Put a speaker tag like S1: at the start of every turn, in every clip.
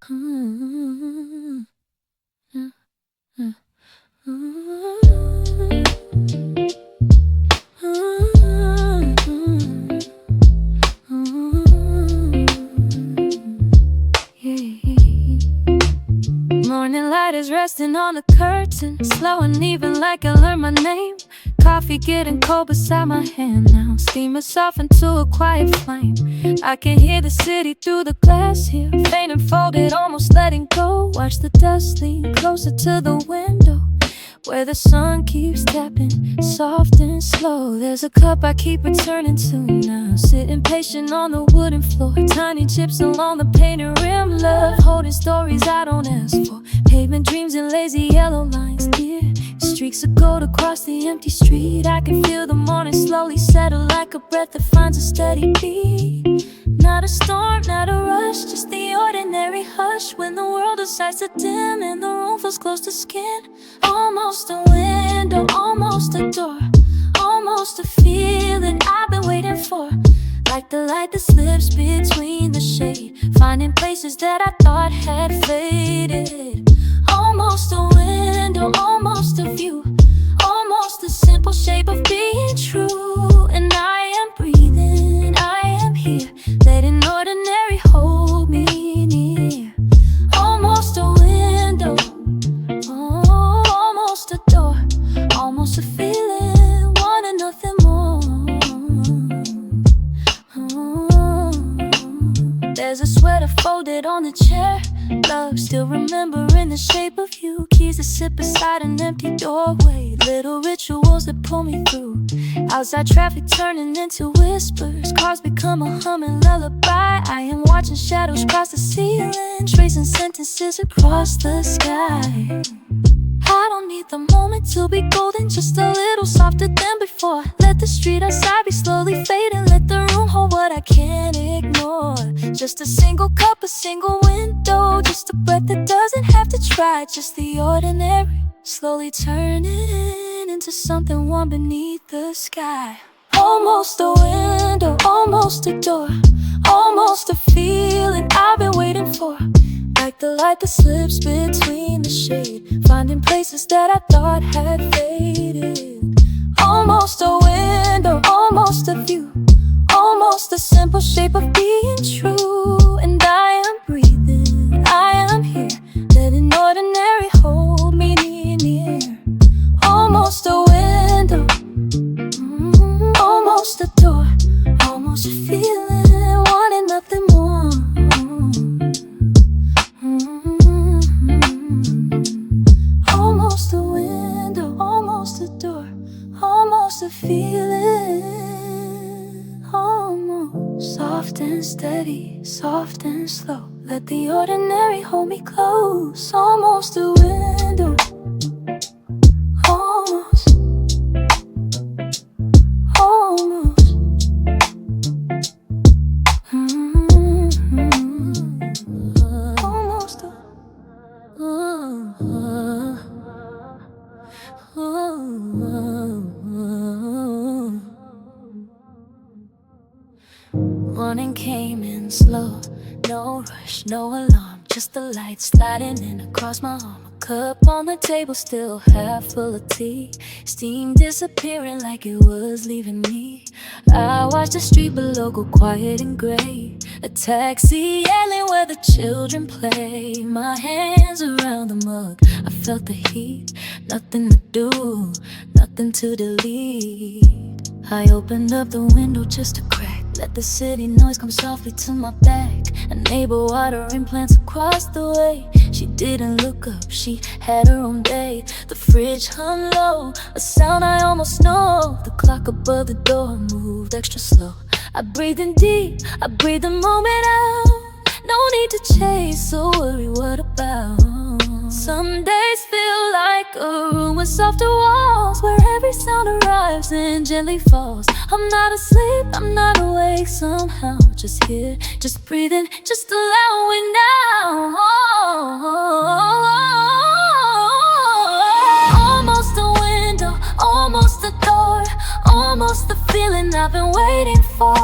S1: Morning light is resting on the curtain, slow and even like I learned my name. Coffee getting cold beside my hand now. Steam is softened to a quiet flame. I can hear the city through the glass here, faint and folded, almost letting go. Watch the dust lean closer to the window, where the sun keeps tapping, soft and slow. There's a cup I keep returning to now, sitting patient on the wooden floor. Tiny chips along the painted rim, love holding stories I don't ask for. Pavement dreams in lazy yellow lines, dear streaks of gold across the empty street. I can feel the morning slowly settle like a breath that finds a steady beat. Not a storm, not a rush, just the ordinary hush, when the world decides to dim and the room feels close to skin. Almost a window, almost a door, almost a feeling I've been waiting for. Like the light that slips between the shade, finding places that I thought had faded. Almost a window, almost a view, almost the simple shape of being true. And I am breathing, I am here, letting ordinary hold me near. Almost a window, oh, almost a door, almost a feeling, wanting nothing more. There's a sweater folded on the chair, love still remembering the shape of you. Keys that sit beside an empty doorway, little rituals that pull me through. Outside traffic turning into whispers, cars become a humming lullaby. I am watching shadows cross the ceiling, tracing sentences across the sky. I don't need the moment to be golden, just a little softer than before. Let the street outside be slowly fading, let the room hold what I can't ignore. Just a single cup, a single window, just a breath that doesn't have to try. Just the ordinary, slowly turning into something warm beneath the sky. Almost a window, almost a door, almost a feeling I've been waiting for. Like the light that slips between the shade, finding places that I thought had faded. Almost a window, almost a view, almost the simple shape of being true. And I am breathing, I am here, letting ordinary hold me near. Almost a window, almost a door, almost a feeling, wanting nothing more. Almost a window, almost a door, almost a feeling, almost soft and steady, soft and slow. Let the ordinary hold me close. Almost a window, almost, almost. Almost a morning came in slow, no rush, no alarm, just the light sliding in across my arm. A cup on the table still half full of tea, steam disappearing like it was leaving me. I watched the street below go quiet and gray, a taxi yelling where the children play. My hands around the mug, I felt the heat, nothing to do, nothing to delete. I opened up the window just a crack, let the city noise come softly to my back. A neighbor watering plants across the way, she didn't look up, she had her own day. The fridge hung low, a sound I almost know. The clock above the door moved extra slow. I breathed in deep, I breathed the moment out. No need to chase or worry what about. Some days feel like a room with softer walls, where every sound arrives and gently falls. I'm not asleep, I'm not awake somehow, just here, just breathing, just allowing now. Almost a window, almost a door, almost the feeling I've been waiting for.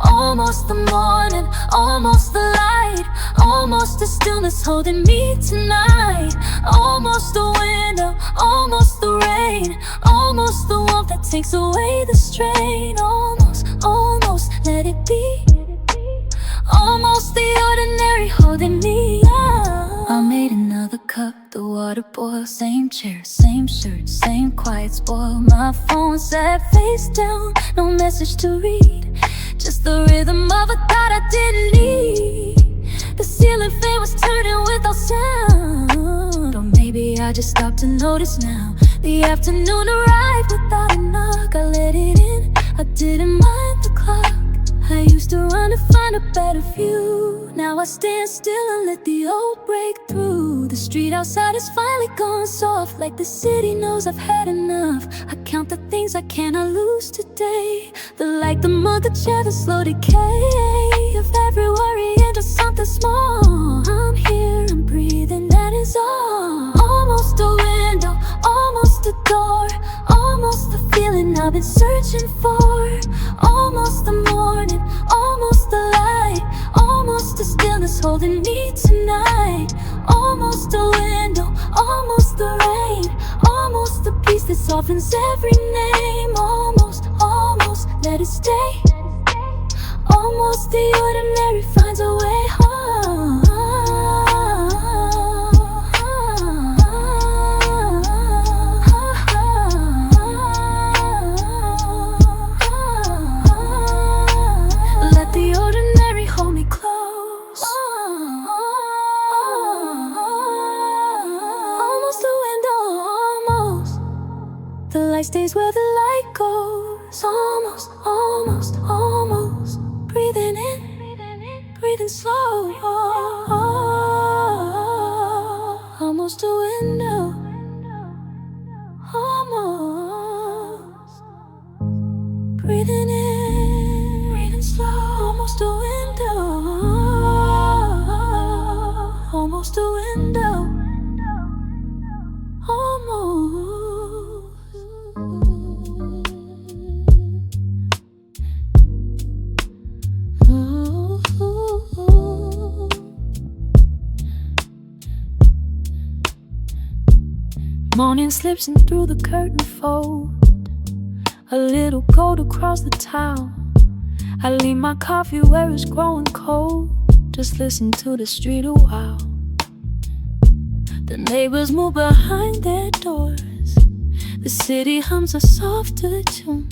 S1: Almost the morning, almost the light, almost Almost the stillness holding me tonight. Almost the window, almost the rain, almost the warmth that takes away the strain. Almost, almost, let it be. Almost the ordinary holding me up. I made another cup, the water boiled. Same chair, same shirt, same quiet spoil. My phone sat face down, no message to read, just the rhythm of a thought I didn't need. The ceiling fan was turning without sound. Or maybe I just stopped to notice now. The afternoon arrived without a knock. I let it in, I didn't mind the clock. I used to run to find a better view. Now I stand still and let the old break through. The street outside is finally gone soft, like the city knows I've had enough. I count the things I cannot lose today. The light, the mug, the chair, the slow decay of every worry into something small. I'm here, I'm breathing, that is all. Almost a window, almost a door, almost the feeling I've been searching for. Almost the morning, almost the light, almost the stillness holding me tonight. Almost the window, almost the rain, almost the peace that softens every name. Almost, almost, let it stay. Almost the ordinary finds a way home. Let the ordinary hold me close. Almost the window, almost. The light stays where the light goes. Almost, almost, almost. Breathing in, breathing slow. Almost a window. Almost. Breathing in, breathing slow. Almost a window. Almost a window. Almost. Morning slips in through the curtain fold. A little cold across the towel. I leave my coffee where it's growing cold. Just listen to the street a while. The neighbors move behind their doors. The city hums a softer tune.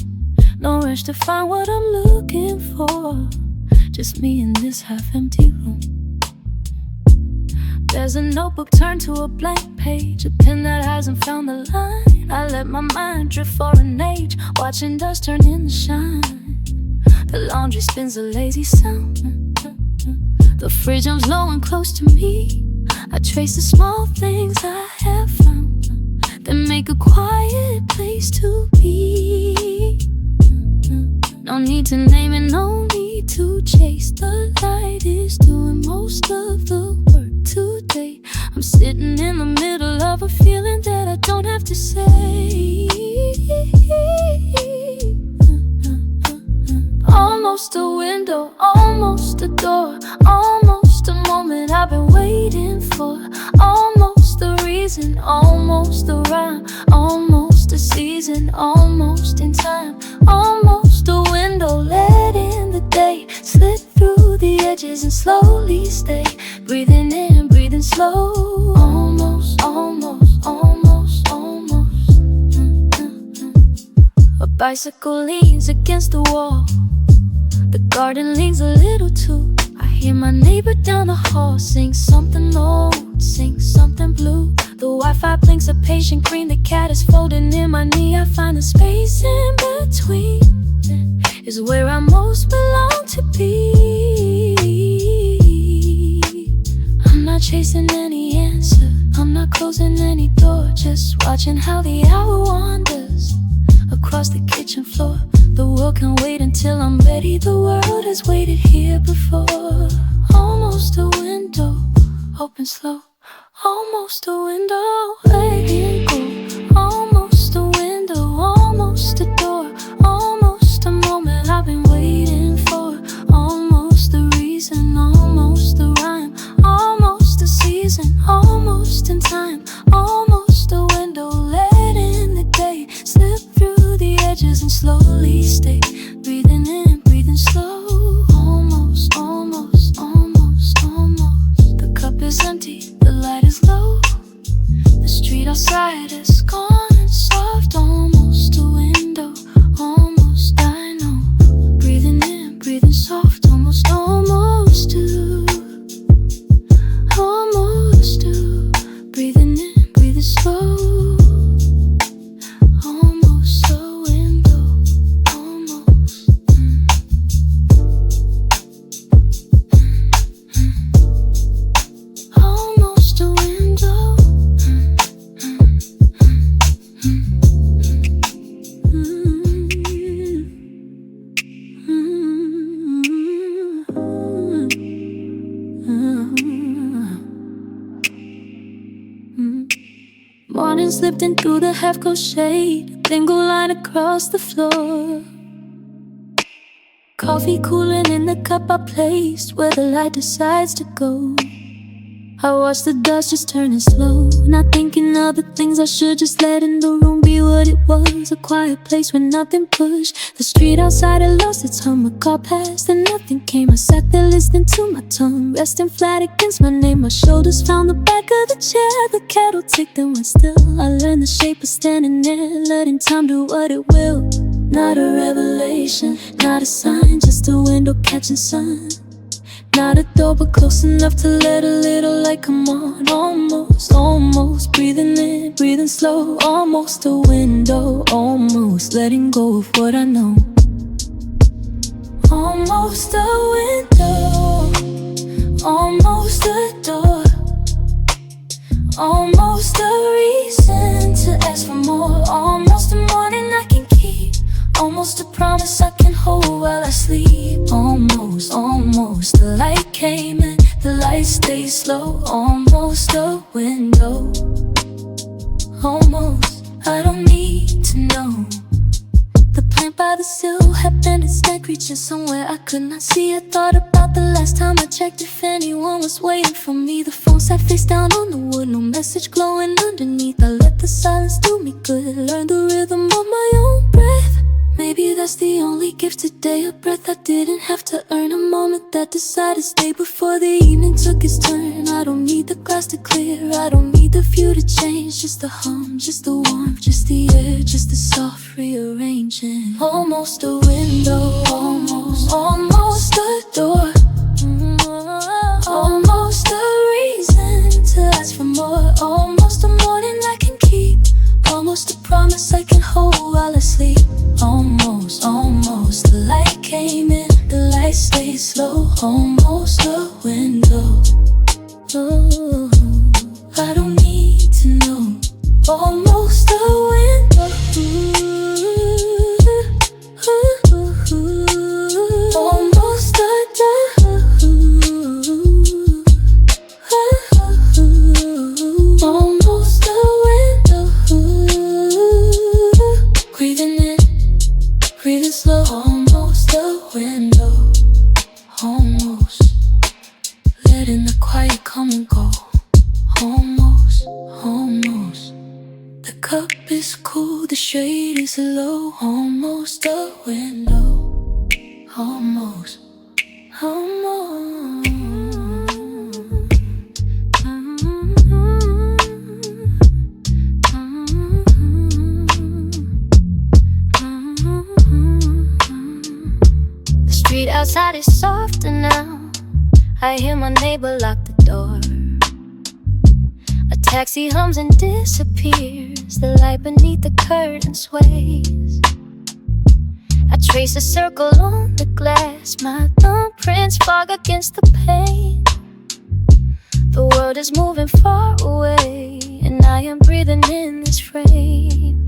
S1: No rush to find what I'm looking for. Just me in this half-empty room. There's a notebook turned to a blank page, a pen that hasn't found the line. I let my mind drift for an age, watching dust turn into shine. The laundry spins a lazy sound. The fridge jumps low and close to me. I trace the small things I have found that make a quiet place to be. No need to name it, no need to chase. The light is doing most of the work today. I'm sitting in the middle of a feeling that I don't have to say. Almost a window, almost a door, almost a moment I've been waiting for. Almost the reason, almost the rhyme, almost a season, almost in time. Almost a window, let in the day, slip through the edges and slowly stay. Breathing in, breathing slow. Almost, almost, almost, almost. A bicycle leans against the wall. The garden leans a little too. I hear my neighbor down the hall sing something old, sing something blue. The Wi-Fi blinks a patient green. The cat is folding in my knee. I find the space in between is where I most belong to be. I'm not chasing any answer, I'm not closing any door, just watching how the hour wanders across the kitchen floor. The world can wait until I'm ready. The world has waited here before. Almost a window, open slow. Almost a window, letting go. Almost a window, almost a door, almost a moment I've been waiting for. Almost the reason, almost the rhyme, almost morning slipped in through the half-cold shade, single line across the floor. Coffee cooling in the cup I placed where the light decides to go. I watch the dust just turning slow, not thinking of the things I should just let in the room be what it was. A quiet place where nothing pushed. The street outside had lost its hum. A car passed and nothing came. I sat there listening to my tongue, resting flat against my name. My shoulders found the back of the chair. The kettle ticked and went still. I learned the shape of standing there, letting time do what it will. Not a revelation, not a sign, just a window catching sun. Not a door but close enough to let a little light come on. Almost, almost breathing in, breathing slow. Almost a window, almost letting go of what I know. Almost a window, almost a door, almost a reason to ask for more. Almost a morning I can keep, almost a promise I can hold while I sleep. Almost, almost the light came and the light stayed slow. Almost a window, almost, I don't need to know. The plant by the sill had bent its neck, reaching somewhere I could not see. I thought about the last time I checked if anyone was waiting for me. The phone sat face down on the wood, no message glowing underneath. I let the silence do me good, learned the rhythm of my own breath. Maybe that's the only gift today, a breath I didn't have to earn. A moment that decided to stay before the evening took its turn. I don't need the glass to clear, I don't need the view to change. Just the hum, just the warmth, just the air, just the soft rearranging. Almost a window, almost, almost a door, almost a reason to ask for more. Almost a morning I can keep, almost a promise I can hold while I sleep. Almost, almost the light came in, the light stayed slow. Almost a window, oh, I don't need to know. Almost a window, almost a door, almost a window, breathing in, breathing slow. Almost a window, almost letting the quiet come and go. Almost, almost the cup is cool, the shade is low. Almost a window, almost, almost. The street outside is softer now. I hear my neighbor lock the door. A taxi hums and disappears. The light beneath the curtain sways. I trace a circle on the glass. My thumbprints fog against the pane. The world is moving far away, and I am breathing in this frame.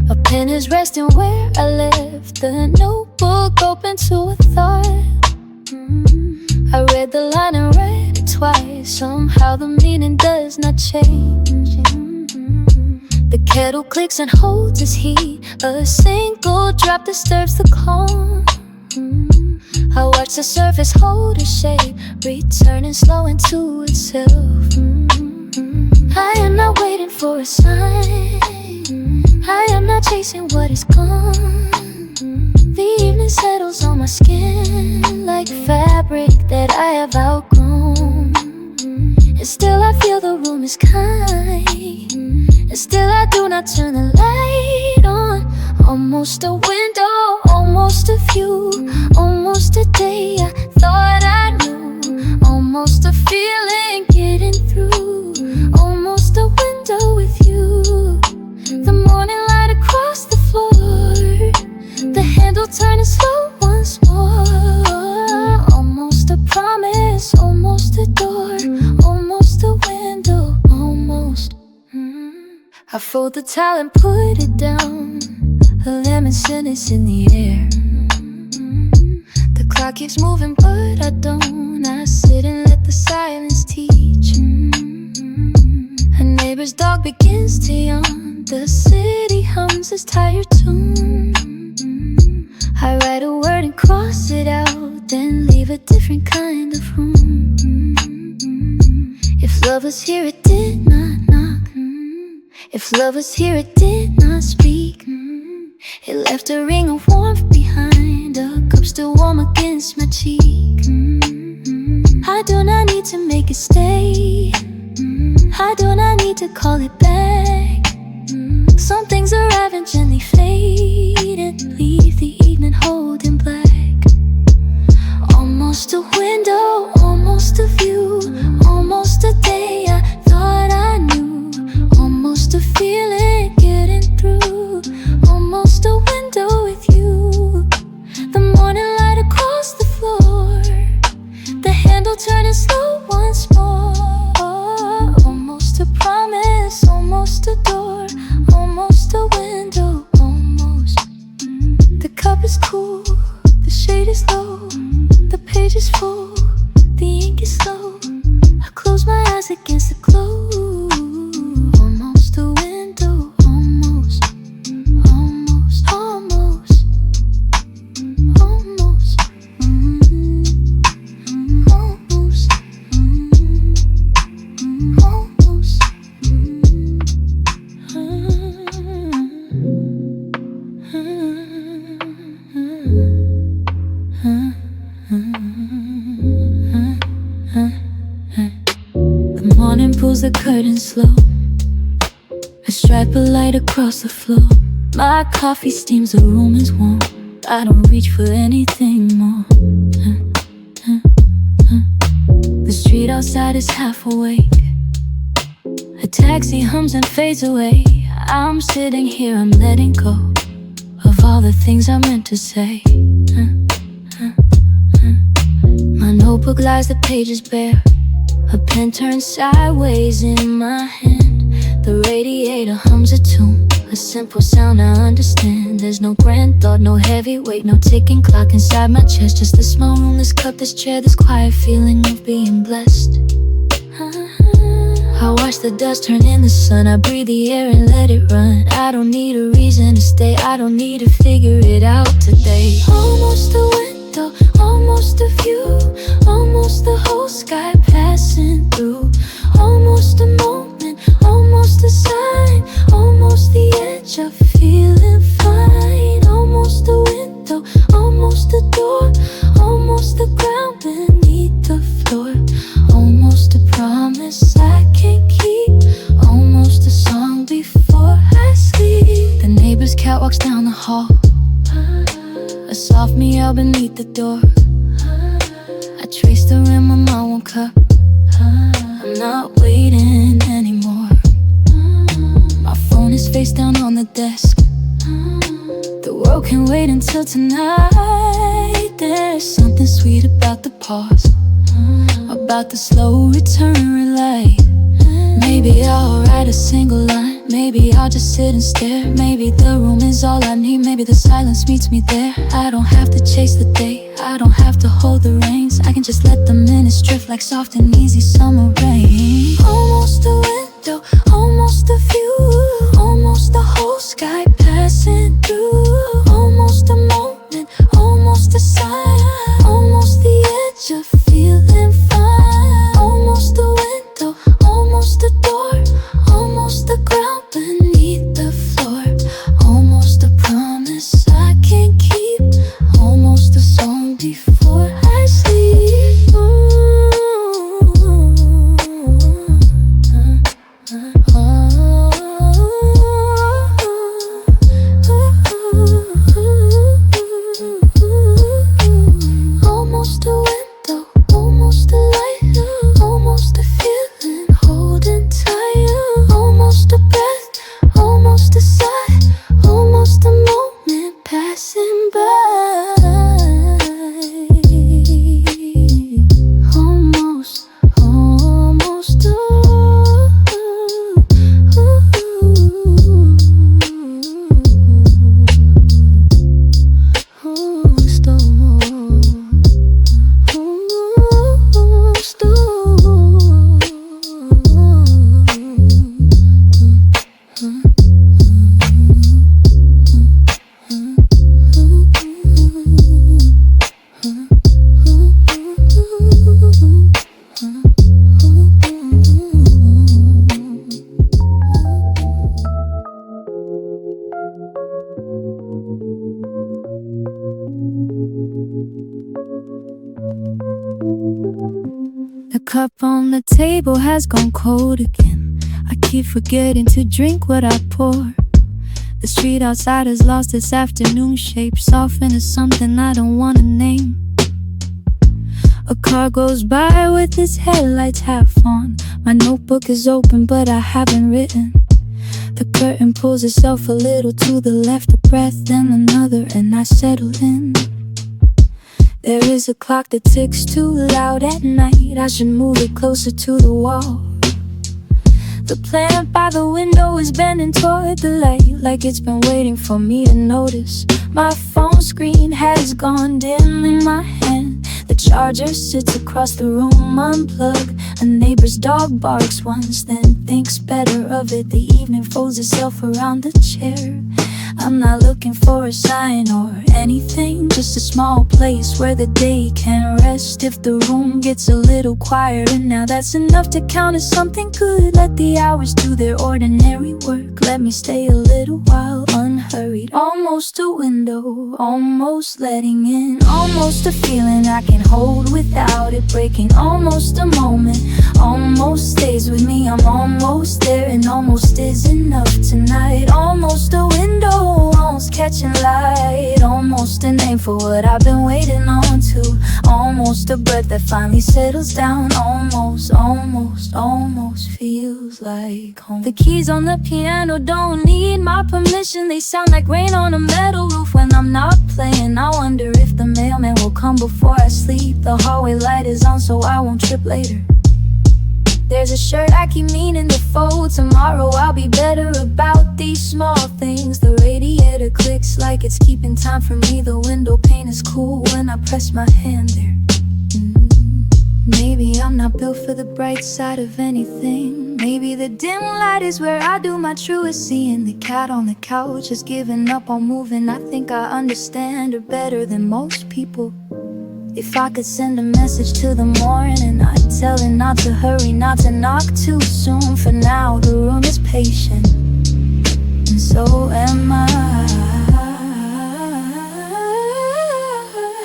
S1: A pen is resting where I left the notebook open to a thought. I read the line and read it twice. Somehow the meaning does not change. The kettle clicks and holds its heat. A single drop disturbs the calm. I watch the surface hold its shape, returning slow into itself. I am not waiting for a sign. I am not chasing what is gone. The evening settles on my skin like fabric that I have outgrown. And still I feel the room is kind, and still I do not turn the light on. Almost a window, almost a view, almost a day I thought I knew. Almost a feeling getting through. Almost a window with you. The morning light across the floor, the handle turning slow once more. Almost a promise, almost a door, almost a window, almost. I fold the towel and put it down. A lemon scent is in the air. The clock keeps moving but I don't. I sit and let the silence teach. A neighbor neighbor's dog begins to yawn. The city hums its tired tune. I write a word and cross it out, then leave a different kind of room. If love was here, it did not knock. If love was here, it did not speak. It left a ring of warmth behind, a cup still warm against my cheek. I do not need to make it stay. I do not need to call it back. Some things arrive and gently fade and leave the evening holding black. Almost a window, almost a view, almost a day I thought I knew, almost a feeling getting through, almost a window with you. The morning light across the floor, the handle turning slow once more. Almost a promise, almost a door, almost a window, almost. The cup is cool, the shade is low, the page is full, the ink is slow. I close my eyes against the glow. Almost a window, almost, almost, almost, almost, almost, almost. The morning pulls the curtain slow, a stripe of light across the floor. My coffee steams, the room is warm. I don't reach for anything more. The street outside is half awake. A taxi hums and fades away. I'm sitting here, I'm letting go of all the things I meant to say. My notebook lies, the pages bare. A pen turns sideways in my hand. The radiator hums a tune, a simple sound I understand. There's no grand thought, no heavy weight, no ticking clock inside my chest. Just this small room, this cup, this chair, this quiet feeling of being blessed. I watch the dust turn in the sun, I breathe the air and let it run. I don't need a reason to stay, I don't need to figure it out today. Almost a window, almost a view, almost the whole sky passing through. Almost a moment, almost a sign, almost the edge of feeling fine. Almost a window, almost a door, almost the ground beneath the floor. Almost a promise I can't keep, almost a song before I sleep. The neighbor's cat walks down the hall, a soft meow beneath the door. I trace the rim of my one cup, I'm not waiting anymore. My phone is face down on the desk, the world can wait until tonight. There's something sweet about the pause, about the slow return relight. Maybe I'll write a single line, maybe I'll just sit and stare. Maybe the room is all I need, maybe the silence meets me there. I don't have to chase the day, I don't have to hold the reins. I can just let the minutes drift like soft and easy summer rain. Almost a window, almost a view, almost the whole sky passing through. Almost a moment, almost a sign, almost the edge of feeling fine. Almost a window, almost a door, almost the ground beneath the floor. Almost a promise I can't keep, almost a song before I sleep. Ooh. the table has gone cold again. I keep forgetting to drink what I pour. The street outside has lost its afternoon shape, softened to something I don't want to name. A car goes by with its headlights half on. My notebook is open but I haven't written. The curtain pulls itself a little to the left, a breath then another, and I settle in. There is a clock that ticks too loud at night. I should move it closer to the wall. The plant by the window is bending toward the light, like it's been waiting for me to notice. My phone screen has gone dim in my hand. The charger sits across the room unplugged. A neighbor's dog barks once, then thinks better of it. The evening folds itself around the chair. I'm not looking for a sign or anything, just a small place where the day can rest. If the room gets a little quieter now, that's enough to count as something good. Let the hours do their ordinary work. Let me stay a little while unhurried. Almost a window, almost letting in. Almost a feeling I can hold without it breaking. Almost a moment, almost stays with me. I'm almost there, and almost is enough tonight. Almost a window, almost catching light. Almost a name for what I've been waiting on to. Almost a breath that finally settles down. Almost, almost, almost feels like home. The keys on the piano don't need my permission. They sound like rain on a metal roof when I'm not playing. I wonder if the mailman will come before I sleep. The hallway light is on so I won't trip later. There's a shirt I keep meaning to fold. Tomorrow I'll be better about these small things. The radiator clicks like it's keeping time for me. The window pane is cool when I press my hand there. Maybe I'm not built for the bright side of anything. Maybe the dim light is where I do my truest seeing. The cat on the couch has given up on moving. I think I understand her better than most people. If I could send a message to the morning, I'd tell her not to hurry, not to knock too soon. For now, the room is patient, and so am I.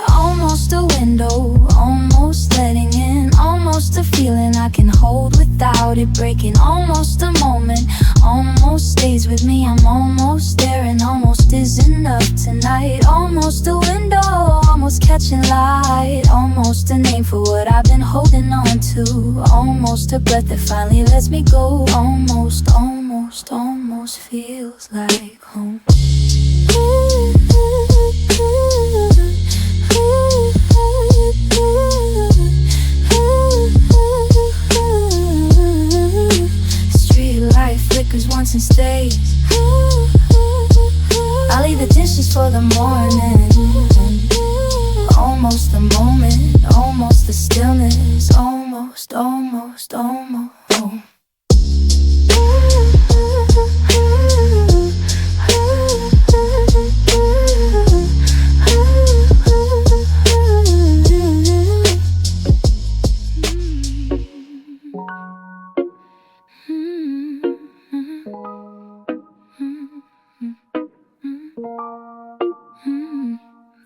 S1: Almost a window, almost letting in. Almost a feeling I can hold without it breaking. Almost a moment, almost stays with me. I'm almost there, and almost is enough tonight. Almost a window, almost catching light. Almost a name for what I've been holding on to. Almost a breath that finally lets me go. Almost, almost, almost feels like home. Street light flickers once and stays. I'll leave the dishes for the morning. Almost the moment, almost the stillness. Almost, almost, almost home.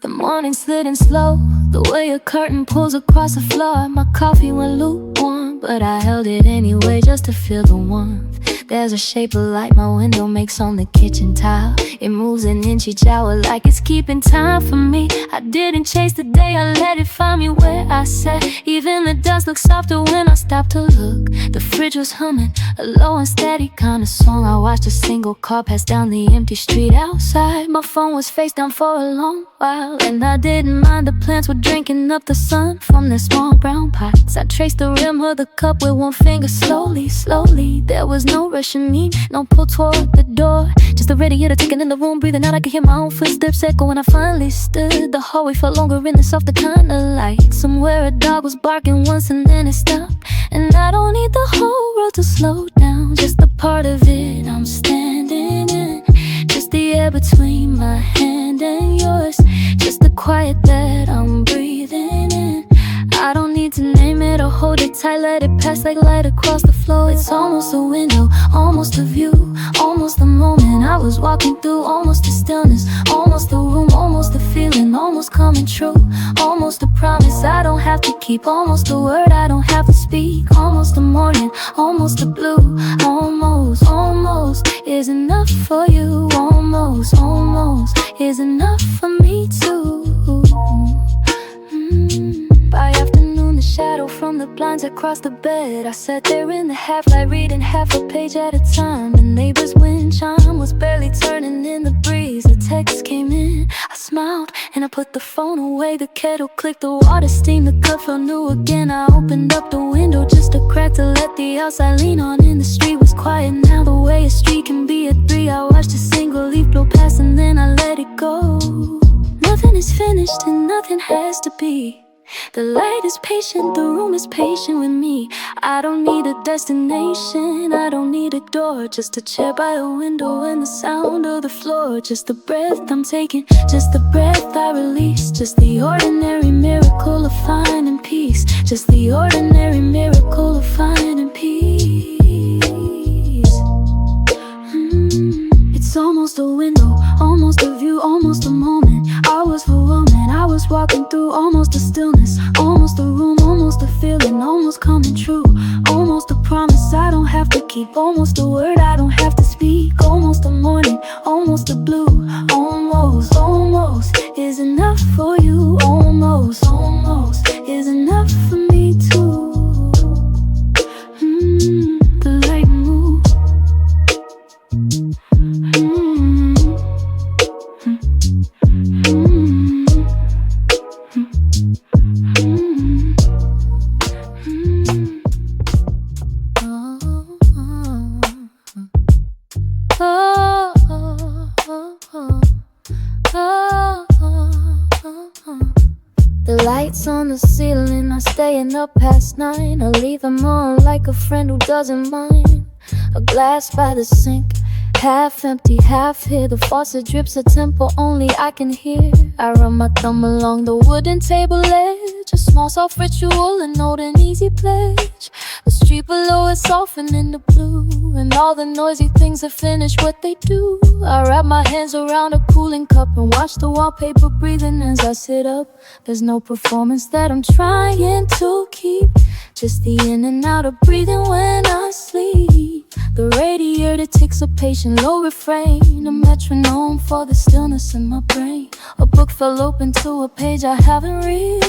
S1: The morning slid in slow, the way a curtain pulls across the floor. My coffee went lukewarm, but I held it anyway just to feel the warmth. There's a shape of light my window makes on the kitchen tile. It moves an inch each hour like it's keeping time for me. I didn't chase the day, I let it find me where I sat. Even the dust looked softer when I stopped to look. The fridge was humming, a low and steady kind of song. I watched a single car pass down the empty street outside. My phone was face down for a long while, and I didn't mind the plants were drinking up the sun from their small brown pots. I traced the rim of the cup with one finger slowly, slowly. There was no rushing me, no pull toward the door. Just the radiator ticking in the room, breathing out. I could hear my own footsteps echo when I finally stood. The hallway felt longer in the softer kind of light. Somewhere a dog was barking once and then it stopped. And I don't need the whole world to slow down, just the part of it I'm standing in. Just the air between my hand and yours, just the quiet that I'm breathing in. I don't need to name it or hold it tight, let it pass like light across the floor. It's almost a window, almost a view, almost the moment I was walking through. Almost the stillness, almost the room, almost the feeling, almost coming true. Almost the promise I don't have to keep, almost the word I don't have to speak. Almost the morning, almost the blue. Almost, almost is enough for you. Almost, almost is enough for me too. By afternoon, the shadow from the blinds across the bed, I sat there in the half light reading half a page at a time. The neighbor's wind chime was barely turning in the breeze. The text came in, I smiled and I put the phone away. The kettle clicked, the water steamed, the cup felt new again. I opened up the window just a crack to let the outside lean on in. The street was quiet now, the way a street can be at 3. I watched a single leaf blow past and then I let it go. Nothing is finished and nothing has to be. The light is patient, the room is patient with me. I don't need a destination, I don't need a door. Just a chair by a window and the sound of the floor. Just the breath I'm taking, just the breath I release. Just the ordinary miracle of finding peace. Just the ordinary miracle of finding peace. It's almost a window, almost a view, almost a moment. I was the woman I was walking through. Almost the stillness, almost the room, almost the feeling, almost coming true. Almost a promise I don't have to keep, almost a word I don't have to speak. Almost the morning, almost the blue. Almost, almost is enough for you. Almost, almost is enough for me too. The light moves. The lights on the ceiling are staying up past 9. I leave them on like a friend who doesn't mind. A glass by the sink, half empty, half here. The faucet drips a tempo only I can hear. I run my thumb along the wooden table ledge. A small soft ritual, a note, an easy pledge. The street below is softening the blue, and all the noisy things have finished what they do. I wrap my hands around a cooling cup and watch the wallpaper breathing as I sit up. There's no performance that I'm trying to keep, just the in and out of breathing when I sleep. The radiator ticks a patient low refrain, a metronome for the stillness in my brain. A book fell open to a page I haven't read.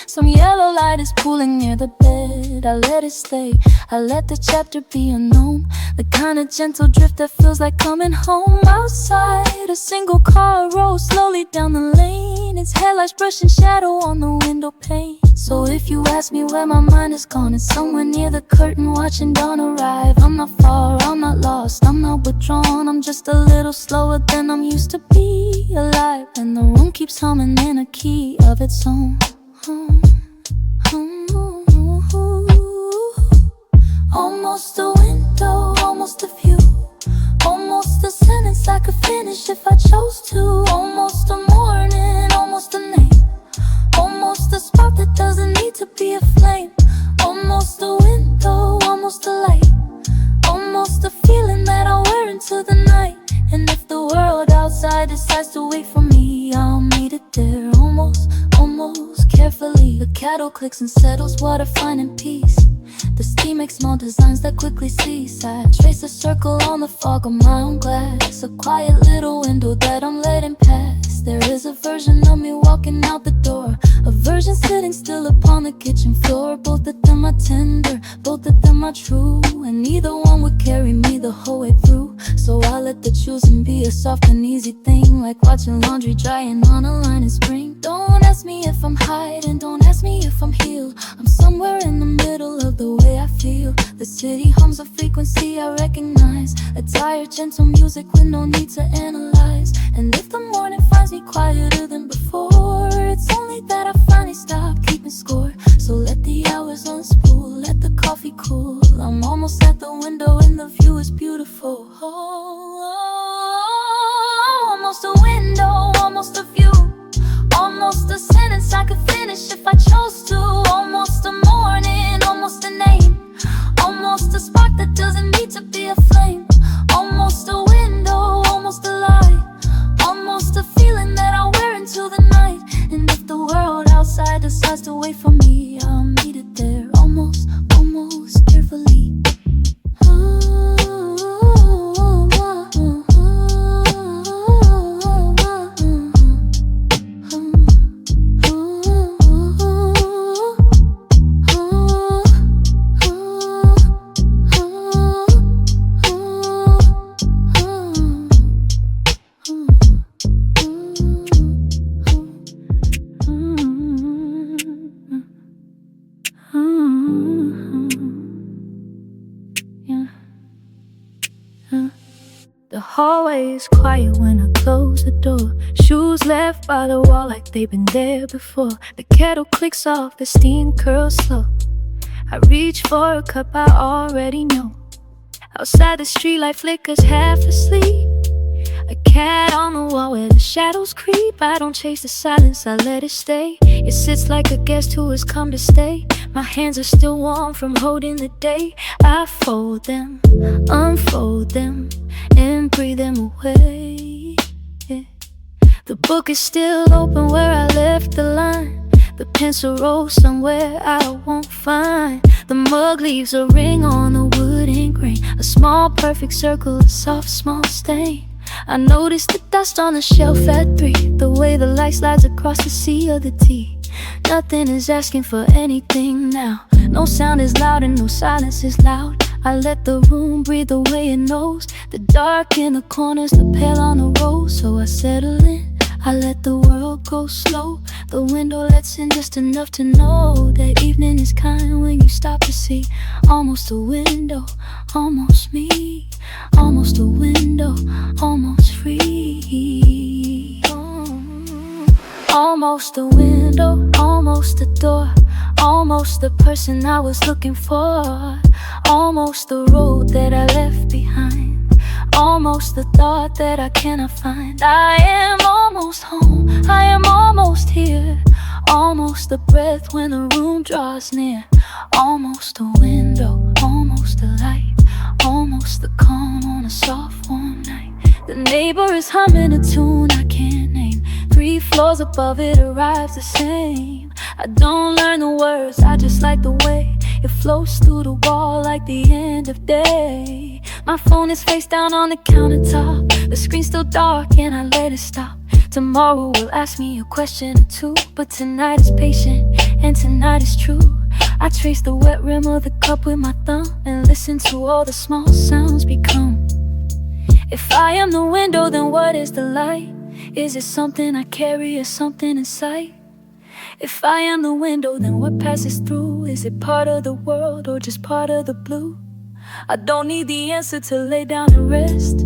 S1: Some yellow light is pooling near the bed. I let it stay, I let the chapter be unknown. The kind of gentle drift that feels like coming home. Outside, a single car rolls slowly down the lane. Its headlights brushing shadow on the window pane. So if you ask me where my mind is gone, it's somewhere near the curtain watching dawn arrive. I'm not far, I'm not lost, I'm not withdrawn. I'm just a little slower than I'm used to be alive. And the room keeps humming in a key of its own. Almost a window, almost a view, almost a sentence I could finish if I chose to. Almost a morning, almost a name, almost a spark that doesn't need to be a flame. Almost a window, almost a light, almost a feeling that I'll wear into the night. And if the world outside decides to wait for me, I'll meet it there. Almost, almost carefully. The kettle clicks and settles water, finding peace. The steam makes small designs that quickly cease. I trace a circle on the fog of my own glass, a quiet little window that I'm letting pass. There is a version of me walking out the door, a version sitting still upon the kitchen floor. Both of them are tender, both of them are true, and neither one would carry me the whole way through. So I let the choosing be a soft and easy thing, like watching laundry drying on a line in spring. Don't ask me if I'm hiding, don't ask me if I'm healed. I'm somewhere in the middle of the way I feel. The city hums a frequency I recognize, a tired, gentle music with no need to analyze. And if the morning finds me quieter than before, it's only that I finally stopped keeping score. So let the hours unspool, let the coffee cool. I'm almost at the window and the view is beautiful. Almost a window, almost a view, almost a sentence I could finish if I chose to. Almost a morning, almost to be a flame, almost a window, almost a light, almost a feeling that I'll wear into the night. And if the world outside decides to wait for me, I'll meet it there, almost, almost carefully. The hallway is quiet when I close the door. Shoes left by the wall like they've been there before. The kettle clicks off, the steam curls slow. I reach for a cup I already know. Outside the streetlight flickers half asleep. A cat on the wall where the shadows creep. I don't chase the silence, I let it stay. It sits like a guest who has come to stay. My hands are still warm from holding the day. I fold them, unfold them, and breathe them away. The book is still open where I left the line. The pencil rolls somewhere I won't find. The mug leaves a ring on the wooden grain. A small perfect circle, a soft small stain. I noticed the dust on the shelf at 3. The way the light slides across the sea of the tea. Nothing is asking for anything now. No sound is loud and no silence is loud. I let the room breathe the way it knows. The dark in the corners, the pale on the rose. So I settle in, I let the world go slow. The window lets in just enough to know that evening is kind when you stop to see. Almost a window, almost me. Almost a window, almost free. Almost a window, almost a door. Almost the person I was looking for. Almost the road that I left behind. Almost the thought that I cannot find. I am almost home, I am almost here. Almost the breath when the room draws near. Almost a window, almost a light. Almost the calm on a soft warm night. The neighbor is humming a tune I can't name. 3 floors above it arrives the same. I don't learn the words, I just like the way it flows through the wall like the end of day. My phone is face down on the countertop. The screen's still dark and I let it stop. Tomorrow will ask me a question or two, but tonight is patient and tonight is true. I trace the wet rim of the cup with my thumb and listen to all the small sounds become. If I am the window, then what is the light? Is it something I carry or something in sight? If I am the window, then what passes through? Is it part of the world or just part of the blue? I don't need the answer to lay down and rest.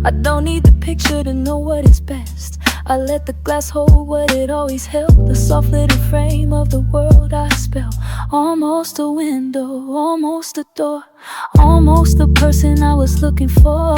S1: I don't need the picture to know what is best. I let the glass hold what it always held. The soft little frame of the world I spell. Almost a window, almost a door. Almost the person I was looking for.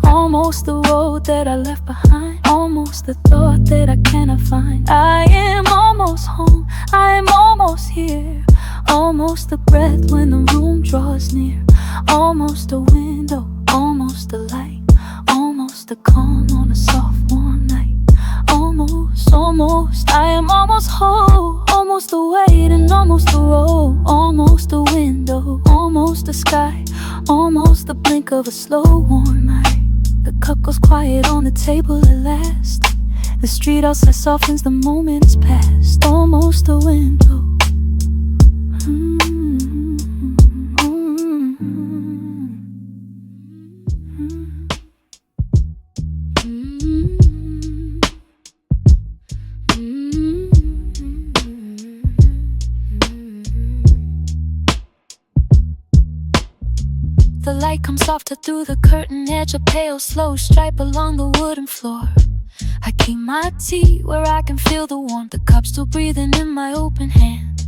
S1: Almost the road that I left behind. Almost the thought that I cannot find. I am almost home, I am almost here. Almost the breath when the room draws near. Almost a window, almost a light. Almost the calm on a soft warm night. Almost, almost, I am almost whole. Almost the weight and almost the roll. Almost the window, almost the sky. Almost the blink of a slow warm night. The cup goes quiet on the table at last. The street outside softens the moment is past. Almost a window. The light comes softer through the curtain edge, a pale slow stripe along the wooden floor. I keep my tea where I can feel the warmth, the cup still breathing in my open hand.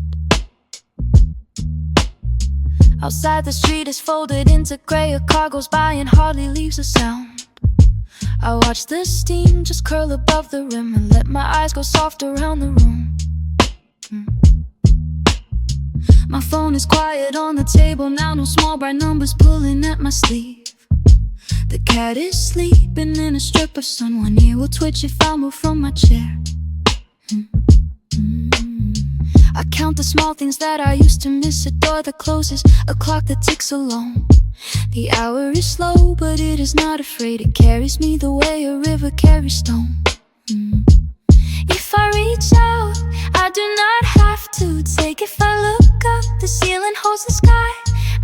S1: Outside the street is folded into gray, a car goes by and hardly leaves a sound. I watch the steam just curl above the rim and let my eyes go soft around the room. My phone is quiet on the table now, no small bright numbers pulling at my sleeve. The cat is sleeping in a strip of sun. One ear will twitch if I move from my chair. I count the small things that I used to miss. A door that closes, a clock that ticks alone. The hour is slow, but it is not afraid. It carries me the way a river carries stone. If I reach out, I do not have to take. If I look up, the ceiling holds the sky.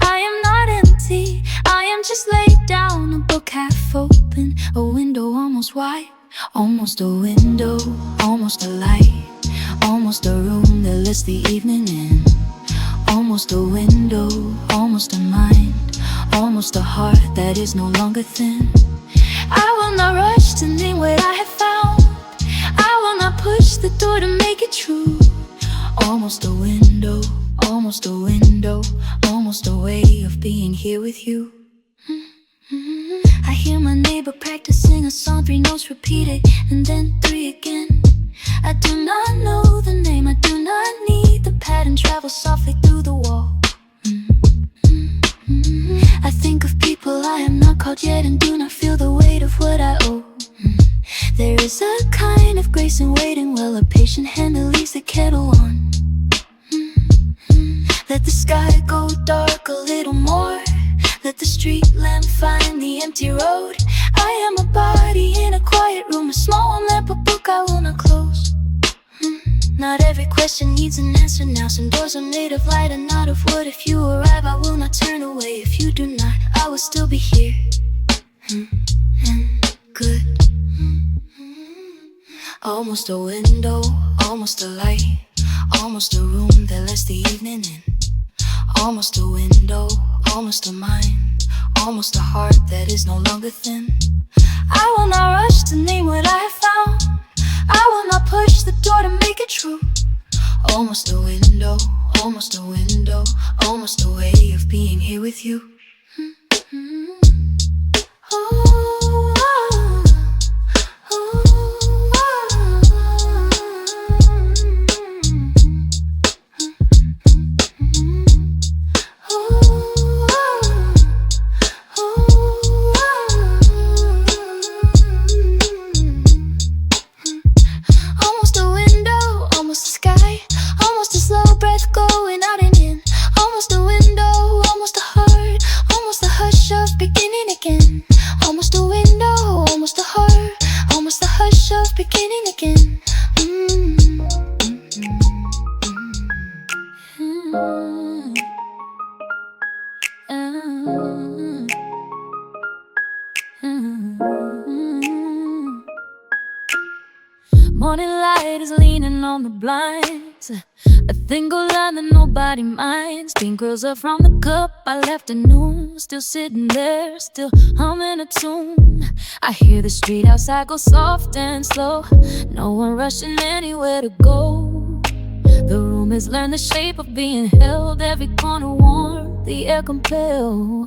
S1: I am not empty, I am just laid down. A book half open, a window almost wide. Almost a window, almost a light. Almost a room that lets the evening in. Almost a window, almost a mind. Almost a heart that is no longer thin. I will not rush to name what I have found. I will not push the door to make it true. Almost a window, almost a window. Almost a way of being here with you. I hear my neighbor practicing a song, 3 notes repeated, and then 3 again. I do not know the name, I do not need the pattern. Travel softly through the wall. I think of people I am not called yet, and do not feel the weight of what I owe. There is a kind of grace in waiting, while a patient hand that leaves the kettle on. Let the sky go dark a little more. Let the street lamp find the empty road. I am a body in a quiet room, a small warm lamp, a book I will not close. Not every question needs an answer now. Some doors are made of light and not of wood. If you arrive, I will not turn away. If you do not, I will still be here. Good. Almost a window, almost a light. Almost a room that lets the evening in. Almost a window, almost a mind. Almost a heart that is no longer thin. I will not rush to name what I have found. I will not push the door to make it true. Almost a window, almost a window. Almost a way of being here with you. Morning light is leaning on the blinds. A single line that nobody minds. Pink curls up from the cup I left at noon. Still sitting there, still humming a tune. I hear the street outside go soft and slow. No one rushing anywhere to go. The room has learned the shape of being held. Every corner warm, the air compelled.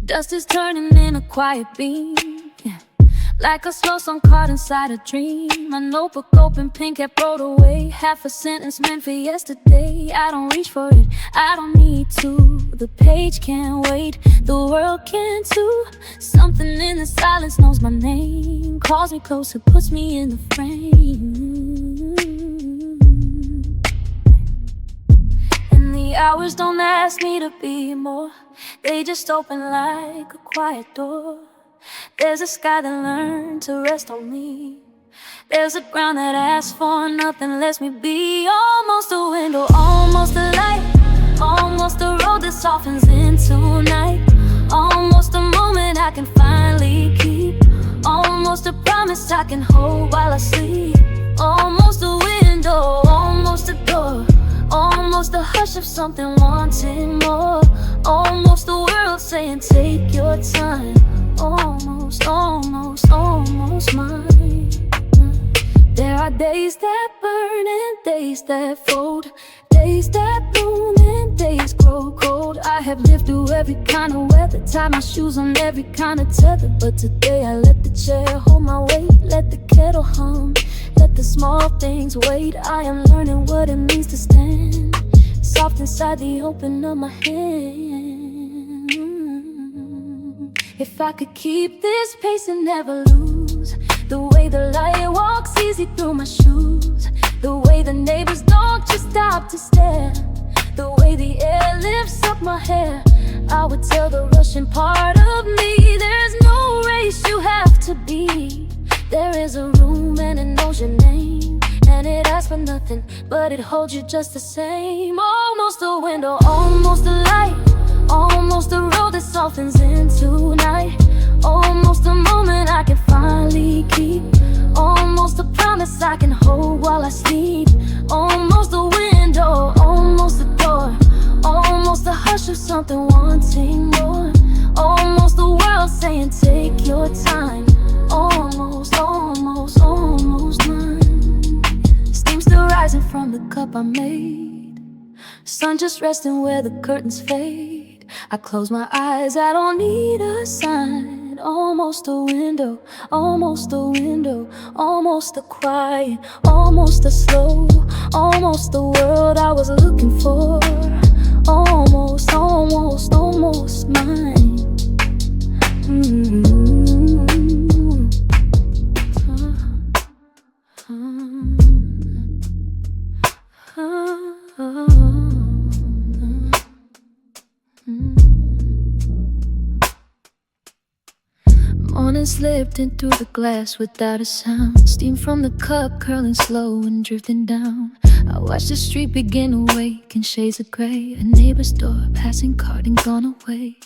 S1: Dust is turning in a quiet beam. Like a slow song caught inside a dream. My notebook open, pink cap rolled away. Half a sentence meant for yesterday. I don't reach for it, I don't need to. The page can't wait, the world can too. Something in the silence knows my name. Calls me closer, puts me in the frame. And the hours don't ask me to be more. They just open like a quiet door. There's a sky that learned to rest on me. There's a ground that asks for nothing, lets me be. Almost a window, almost a light. Almost a road that softens into night. Almost a moment I can finally keep. Almost a promise I can hold while I sleep. Almost a window, almost a door. Almost the hush of something wanting more. Almost the world saying take your time. Almost, almost, almost mine. There are days that burn and days that fold. Days that bloom and days grow cold. I have lived through every kind of weather. Tied my shoes on every kind of tether. But today I let the chair hold my weight. Let the kettle hum let the small things wait. I am learning what it means to stand soft inside the open of my hand. If I could keep this pace and never lose the way the light walks easy through my shoes, the way the neighbors don't just stop to stare, the way the air lifts up my hair, I would tell the rushing part of me, there's no race you have to be. There is a room and it knows your name, and it asks for nothing, but it holds you just the same. Almost a window, almost a light, almost a road that softens into night, almost a moment I can finally keep, almost a promise I can hold while I sleep. Almost a window, almost a door, almost the hush of something wanting more, almost the world saying take your time. Almost, almost, almost mine. Steam still rising from the cup I made, sun just resting where the curtains fade. I close my eyes, I don't need a sign. Almost a window, almost a window, almost a quiet, almost a slow, almost the world I was looking for. Almost, almost, almost mine. Morning slipped in through the glass without a sound. Steam from the cup curling slow and drifting down. I watched the street begin to wake in shades of grey. A neighbor's door passing cart and gone away.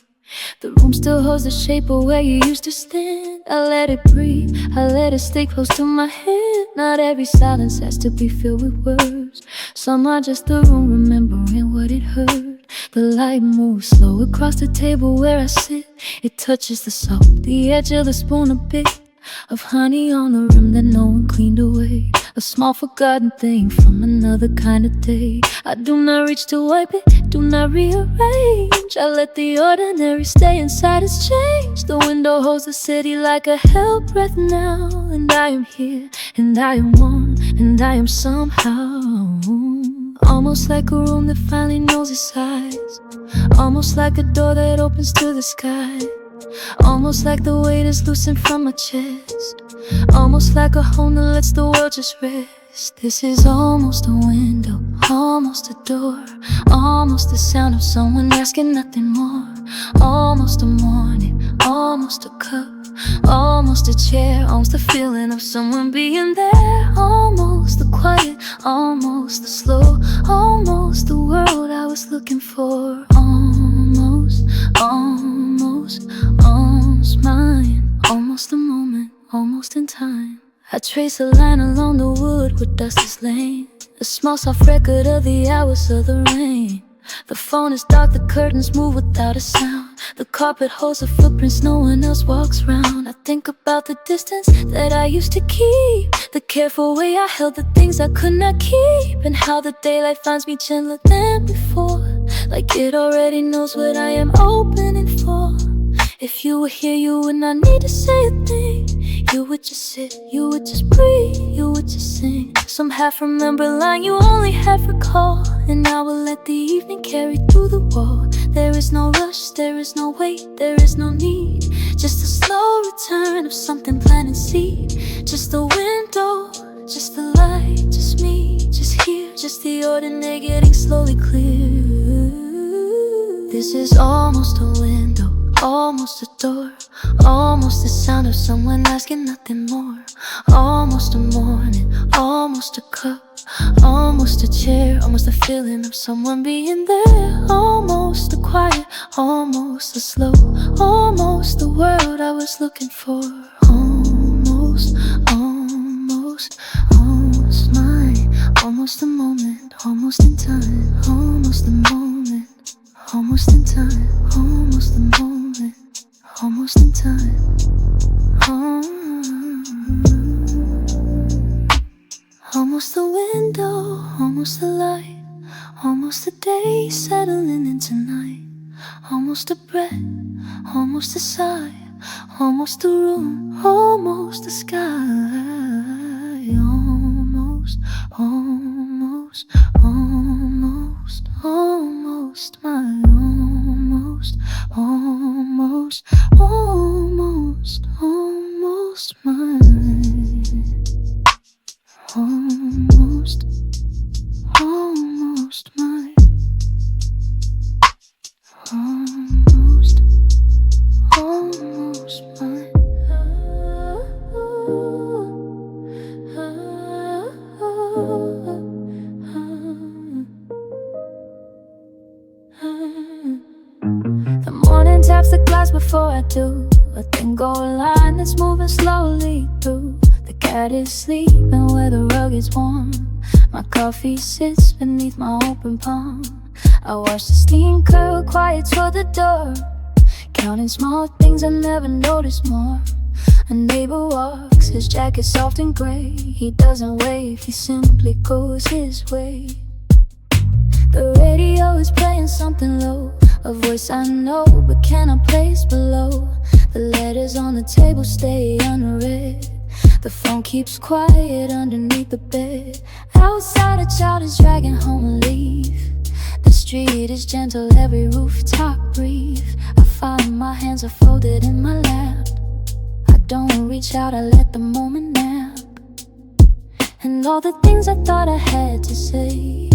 S1: The room still holds the shape of where you used to stand. I let it breathe, I let it stay close to my head. Not every silence has to be filled with words. Some are just the room remembering what it heard. The light moves slow across the table where I sit. It touches the salt, the edge of the spoon, a bit of honey on the rim that no one cleaned away. A small forgotten thing from another kind of day. I do not reach to wipe it, do not rearrange. I let the ordinary stay inside its change. The window holds the city like a held breath now. And I am here, and I am warm, and I am somehow almost like a room that finally knows its size. Almost like a door that opens to the sky. Almost like the weight is loosened from my chest. Almost like a home that lets the world just rest. This is almost a window, almost a door, almost the sound of someone asking nothing more. Almost a morning, almost a cup, almost a chair, almost the feeling of someone being there. Almost the quiet, almost the slow, almost the world I was looking for. Almost, almost, almost mine. Almost a moment, almost in time. I trace a line along the wood where dust is laying, a small soft record of the hours of the rain. The phone is dark, the curtains move without a sound. The carpet holds the footprints no one else walks round. I think about the distance that I used to keep, the careful way I held the things I could not keep, and how the daylight finds me gentler than before, like it already knows what I am opening for. If you were here, you would not need to say a thing. You would just sit, you would just breathe, you would just sing some half-remembered line you only half recall. And I will let the evening carry through the wall. There is no rush, there is no wait, there is no need. Just a slow return of something planted seed. Just a window, just the light, just me, just here. Just the ordinary getting slowly clear. This is almost a window, almost a door, almost the sound of someone asking nothing more. Almost a morning, almost a cup, almost a chair, almost the feeling of someone being there. Almost the quiet, almost the slow, almost the world I was looking for. Almost, almost, almost mine. Almost a moment, almost in time. Almost a moment, almost in time. Almost a moment, almost in time. Almost the window, almost the light, almost the day settling into night. Almost a breath, almost a sigh, almost the room, almost the sky. almost mine, almost, almost, almost, almost mine, almost, almost mine, almost, almost mine. The morning taps the glass before I do a thin-gold line that's moving slowly through. The cat is sleeping where the rug is warm. My coffee sits beneath my open palm. I watch the steam curl quiet toward the door, counting small things I never noticed more. A neighbor walks, his jacket soft and gray. He doesn't wave, he simply goes his way. The radio is playing something low, a voice I know but cannot place below. The letters on the table stay unread. The phone keeps quiet underneath the bed. Outside a child is dragging home a leaf. The street is gentle, every rooftop breathe. I find my hands are folded in my lap. I don't reach out, I let the moment nap. And all the things I thought I had to say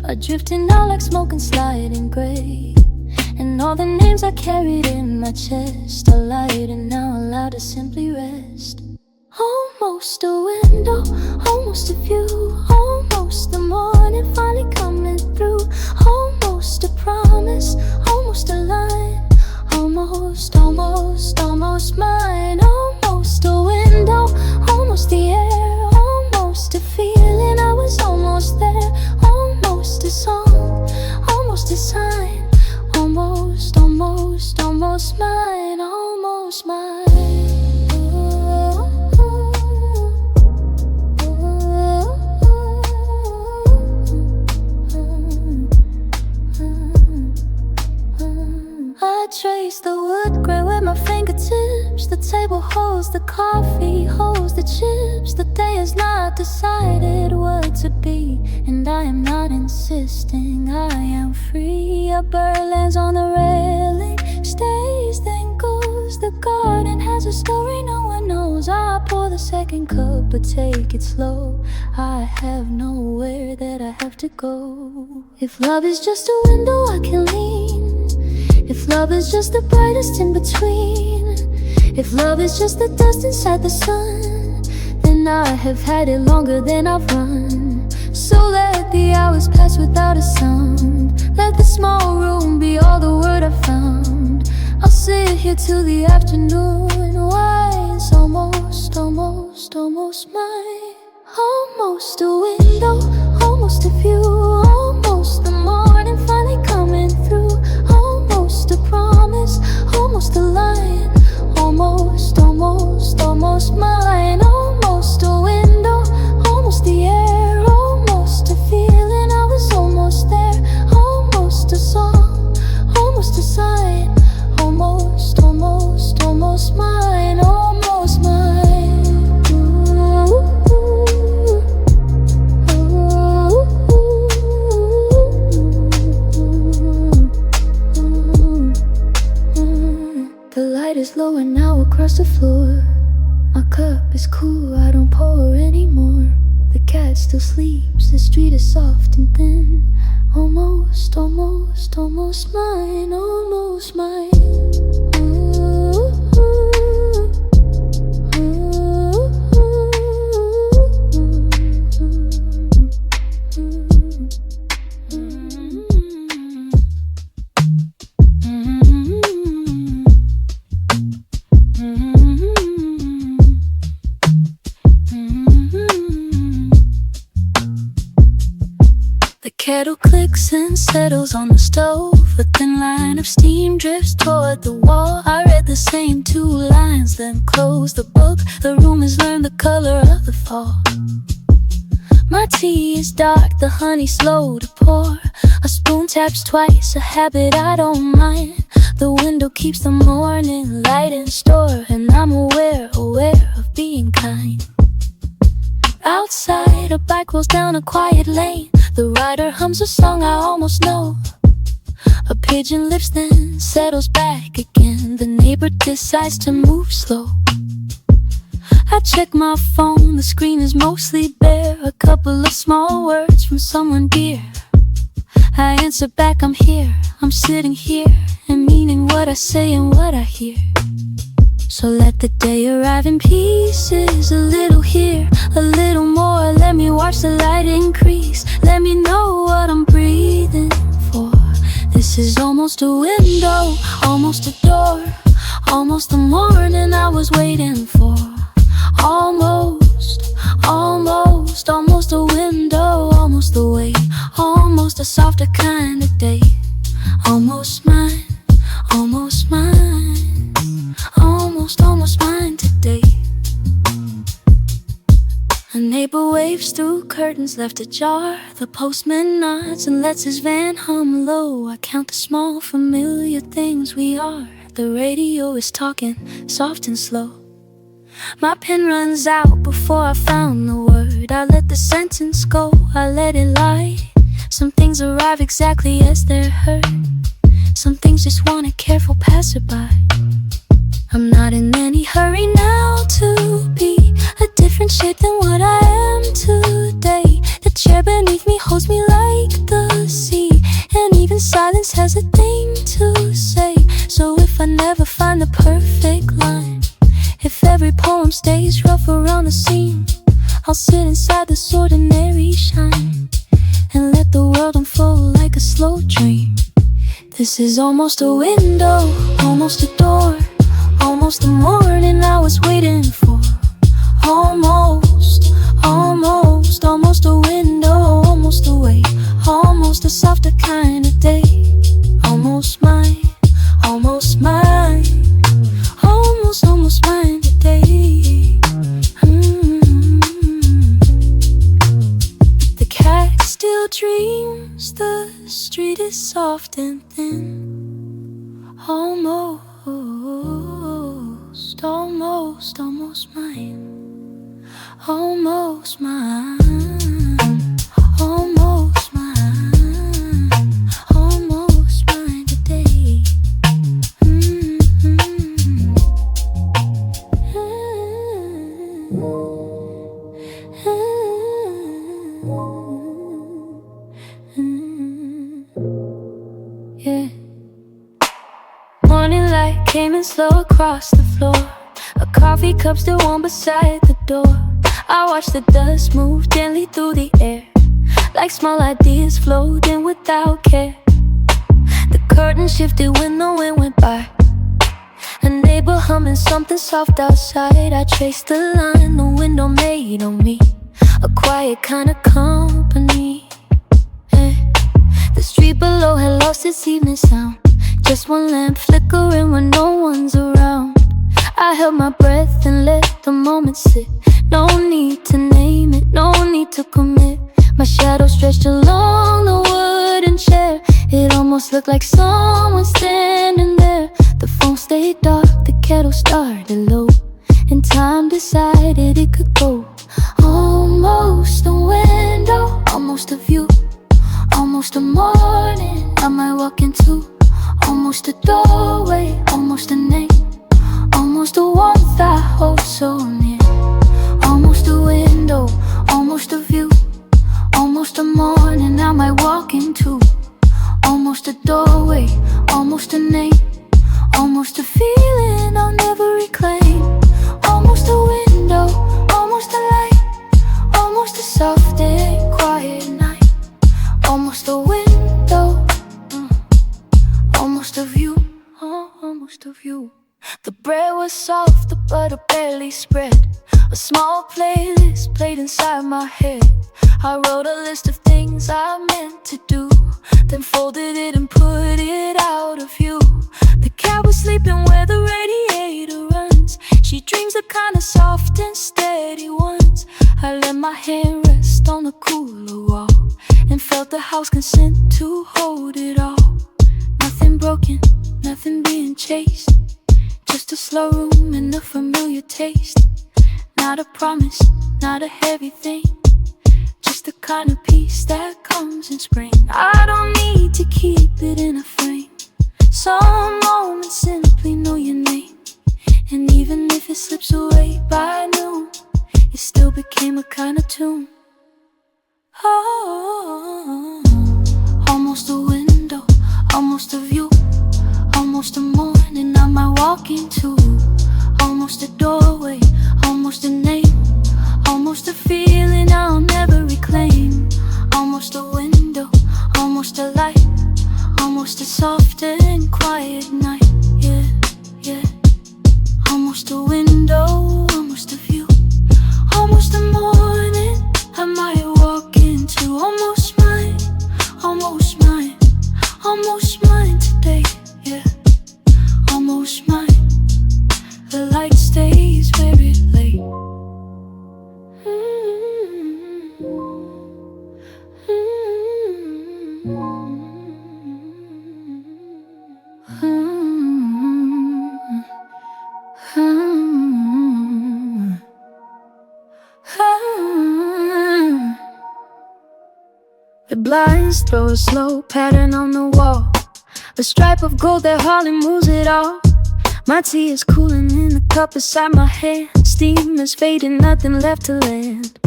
S1: are drifting out like smoke and sliding gray. And all the names I carried in my chest are light and now allowed to simply rest. Almost a window, almost a view, almost the morning finally coming through. Almost a promise, almost a line, almost, almost, almost mine. Almost a window, almost the air, almost a feeling, I was almost there. Almost a song, almost a sign, almost, almost, almost mine, almost mine. I trace the wood grain with my fingertips. The table holds the coffee, holds the chips. The day has not decided what to be, and I am not insisting, I am free. A bird lands on the railing, stays, then goes. The garden has a story no one knows. I pour the second cup, but take it slow. I have nowhere that I have to go. If love is just a window I can lean, if love is just the brightest in between, if love is just the dust inside the sun, then I have had it longer than I've run. So let the hours pass without a sound. Let the small room be all the word I found. I'll sit here till the afternoon. Why it's almost, almost, almost mine. Almost a window, almost a view, almost the morning finally coming through. Almost a promise, almost a line, almost, almost, almost mine. Almost a window, almost the air, almost a feeling, I was almost there. Almost a song, almost a sign, almost, almost, almost mine, almost mine. The light is lower now across the floor. My cup is cool, I don't pour anymore. The cat still sleeps, the street is soft and thin. Almost, almost, almost mine, almost mine. Kettle clicks and settles on the stove. A thin line of steam drifts toward the wall. I read the same 2 lines, then closed the book. The room has learned the color of the fall. My tea is dark, the honey slow to pour. A spoon taps twice, a habit I don't mind. The window keeps the morning light in store, and I'm aware of being kind. Outside, a bike rolls down a quiet lane. The rider hums a song I almost know. pigeon lips, then settles back again. The neighbor decides to move slow. I check my phone, the screen is mostly bare. A couple of small words from someone dear. I answer back, I'm here, I'm sitting here, and meaning what I say and what I hear. So let the day arrive in pieces, a little here, a little more. Let me watch the light increase, let me know what I'm breathing for. This is almost a window, almost a door, almost the morning I was waiting for. Almost, almost, almost a window, almost the way, almost a softer kind of day. Almost mine, almost mine, almost, almost mine today. A neighbor waves through curtains left ajar. The postman nods and lets his van hum low. I count the small familiar things we are. The radio is talking soft and slow. My pen runs out before I found the word. I let the sentence go, I let it lie. Some things arrive exactly as they're heard. Some things just want a careful passerby. I'm not in any hurry now to be a different shape than what I am today. The chair beneath me holds me like the sea, and even silence has a thing to say. So if I never find the perfect line, if every poem stays rough around the seam, I'll sit inside this ordinary shine and let the world unfold like a slow dream. This is almost a window, almost a door, almost the morning I was waiting for. Almost, almost, almost a window, almost a way, almost a softer kind of day. Almost mine, almost mine, almost, almost mine today. The cat still dreams, the street is soft and thin. Almost, almost, almost mine. Almost mine. Almost mine. Almost mine today. Yeah. Morning light came in slow across the floor. A coffee cup still warm beside the door. I watched the dust move gently through the air, like small ideas floating without care. The curtain shifted when the wind went by. A neighbor humming something soft outside. I traced the line the window made on me, a quiet kind of company. The street below had lost its evening sound, just one lamp flickering when no one's around. I held my breath and let the moment sit. No need to name it, no need to commit. My shadow stretched along the wooden chair. It almost looked like someone standing there. The phone stayed dark, the kettle started low, and time decided it could go. Almost a window, almost a view, almost a morning I might walk into. Almost a doorway, almost a name, almost a warmth I hold so near. Almost a window, almost a view, almost a morning I might walk into. Almost a doorway, almost a name, almost a feeling I'll never reclaim. Almost a window, almost a light, almost a soft and quiet night. Almost a window, almost a view, almost a view. The bread was soft, the butter barely spread. A small playlist played inside my head. I wrote a list of things I meant to do, then folded it and put it out of view. The cat was sleeping where the radiator runs. She dreams the kind of soft and steady ones. I let my hand rest on the cooler wall and felt the house consent to hold it all. Nothing broken, nothing being chased, just a slow room and a familiar taste. Not a promise, not a heavy thing, just the kind of peace that comes in spring. I don't need to keep it in a frame, Oh, almost a window, almost a view, almost a morning I might walk into. Almost a doorway, almost a name, almost a feeling I'll never reclaim. Almost a window, almost a light, almost a soft and quiet night. Yeah, yeah. Almost a window, almost a view, almost a morning I might walk into. Almost mine, almost mine, almost mine today. Yeah, almost mine. The light stays very late. The blinds throw a slow pattern on the wall, a stripe of gold that hardly moves at all. My tea is cooling in the cup beside my hand. Steam is fading, nothing left to land.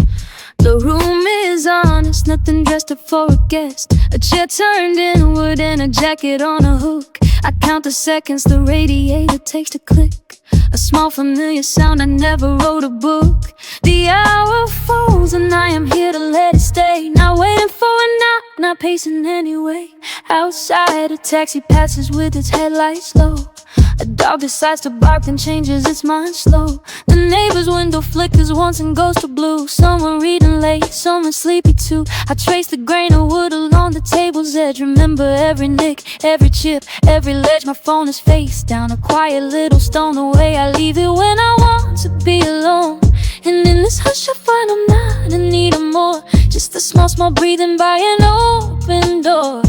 S1: The room is honest, nothing dressed up for a guest. A chair turned inward and a jacket on a hook. I count the seconds the radiator takes to click. A small familiar sound, I never wrote a book. The hour falls and I am here to let it stay. Not waiting for a knock, not pacing anyway. Outside a taxi passes with its headlights low. A dog decides to bark and changes its mind slow. The neighbor's window flickers once and goes to blue. Someone reading late, someone sleepy too. I trace the grain of wood along the table's edge. Remember every nick, every chip, every ledge. My phone is face down, a quiet little stone away. I leave it when I want to be alone. And in this hush I find I'm not in need of more. Just a small, small breathing by an open door.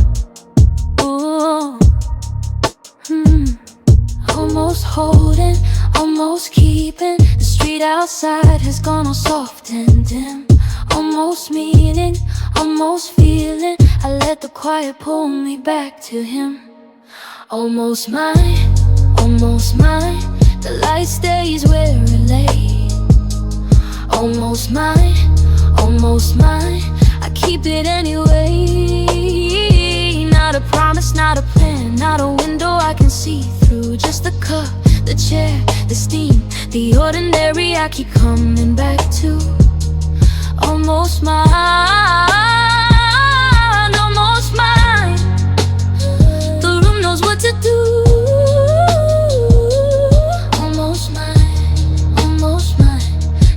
S1: Ooh. Almost holding, almost keeping. The street outside has gone all soft and dim. Almost meaning, almost feeling. I let the quiet pull me back to him. Almost mine, almost mine. The light stays where it lay. Almost mine, almost mine. I keep it anyway. Not a promise, not a plan, not a window I can see through. Just the cup, the chair, the steam, the ordinary I keep coming back to. Almost mine, almost mine. The room knows what to do. Almost mine, almost mine.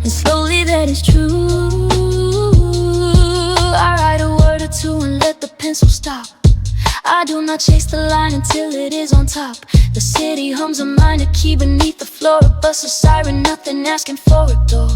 S1: And slowly that is true. I write a word or two and let the pencil stop. I do not chase the line until it is on top. The city hums a minor key beneath the floor. A bus, a siren, nothing asking for a door.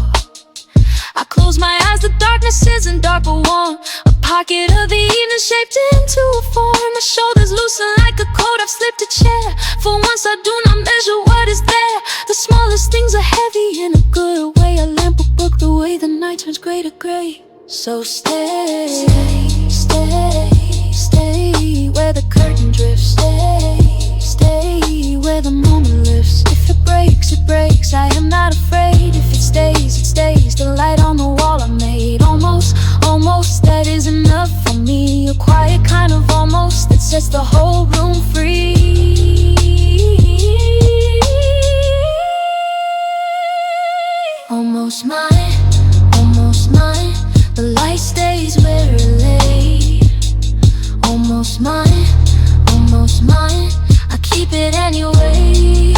S1: I close my eyes, the darkness isn't dark but warm. A pocket of the evening shaped into a form. My shoulders loosen like a coat, I've slipped a chair. For once I do not measure what is there. The smallest things are heavy in a good way. I lamp a book the way the night turns gray to gray. So stay, stay, stay. Stay where the curtain drifts. Stay, stay where the moment lifts. If it breaks, it breaks. I am not afraid. If it stays, it stays. The light on the wall I made. Almost, almost, that is enough for me. A quiet kind of almost that sets the whole room free. Almost mine, almost mine. The light stays where it lay. Almost mine, almost mine. I keep it anyway.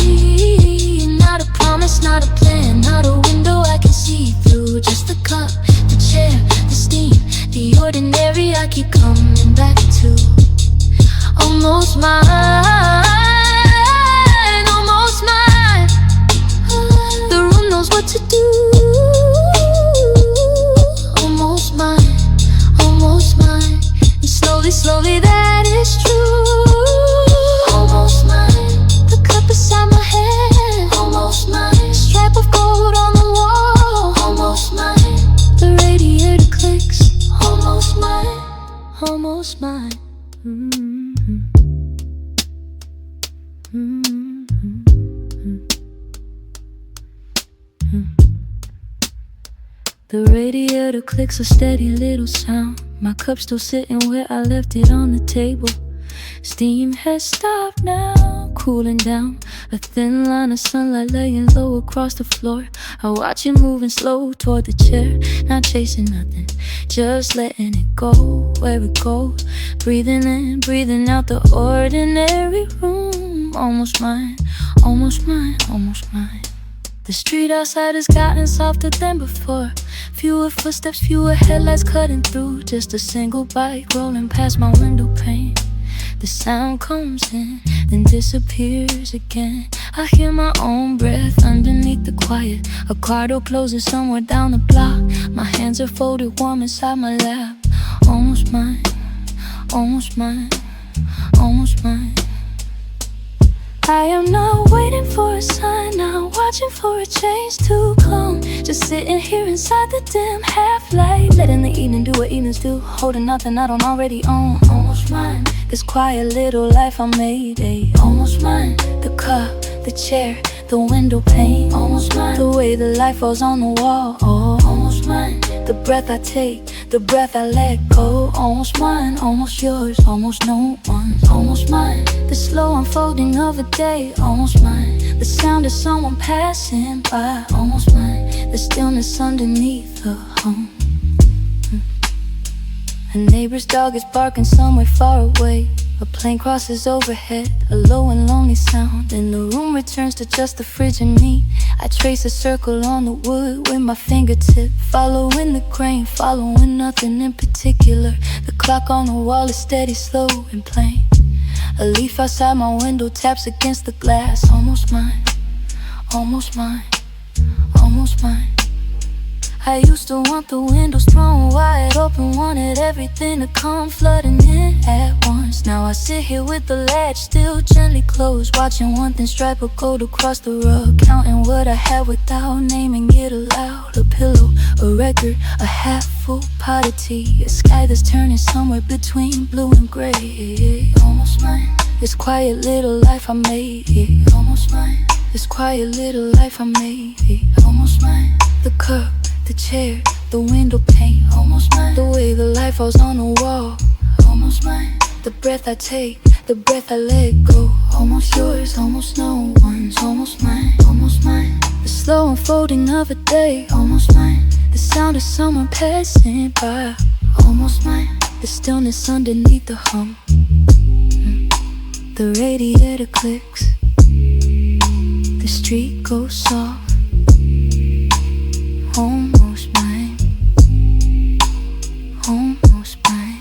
S1: Not a promise, not a plan, not a window I can see through. Just the cup, the chair, the steam, the ordinary I keep coming back to. Almost mine, almost mine. The room knows what to do. Almost mine, almost mine. And slowly, slowly that is true. Almost mine. The cup beside my head. Almost mine. Stripe of gold on the wall. Almost mine. The radiator clicks. Almost mine. Almost mine. The radiator clicks a steady little sound. My cup's still sitting where I left it on the table. Steam has stopped now, cooling down. A thin line of sunlight laying low across the floor. I watch it moving slow toward the chair. Not chasing nothing, just letting it go where it goes. Breathing in, breathing out the ordinary room. Almost mine, almost mine, almost mine. The street outside has gotten softer than before. Fewer footsteps, fewer headlights cutting through. Just a single bike rolling past my window pane. The sound comes in, then disappears again. I hear my own breath underneath the quiet. A car door closes somewhere down the block. My hands are folded warm inside my lap. Almost mine, almost mine, almost mine. I am not waiting for a sign, not watching for a change to come. Just sitting here inside the dim half-light, letting the evening do what evenings do, holding nothing I don't already own. Almost mine, this quiet little life I made, almost mine. The cup, the chair, the window pane, almost mine. The way the light falls on the wall, almost mine. The breath I take, the breath I let go, almost mine, almost yours, almost no one's, almost mine. The slow unfolding of a day, almost mine. The sound of someone passing by, almost mine. The stillness underneath the hum. A neighbor's dog is barking somewhere far away. A plane crosses overhead, a low and lonely sound. And the room returns to just the fridge and me. I trace a circle on the wood with my fingertip, following the grain, following nothing in particular. The clock on the wall is steady, slow and plain. A leaf outside my window taps against the glass. Almost mine, almost mine, almost mine. I used to want the windows thrown wide open, wanted everything to come flooding in at once. Now I sit here with the latch still gently closed, watching one thin stripe of gold across the rug, counting what I had without naming it aloud. A pillow, a record, a half-full pot of tea, a sky that's turning somewhere between blue and gray. Almost mine, this quiet little life I made. Almost mine, this quiet little life I made. Almost mine, the cup, the chair, the window pane, almost mine. The way the light falls on the wall, almost mine. The breath I take, the breath I let go, almost yours, almost no one's, almost mine, almost mine. The slow unfolding of a day, almost mine. The sound of someone passing by, almost mine. The stillness underneath the hum. The radiator clicks, the street goes soft. Almost mine, almost mine,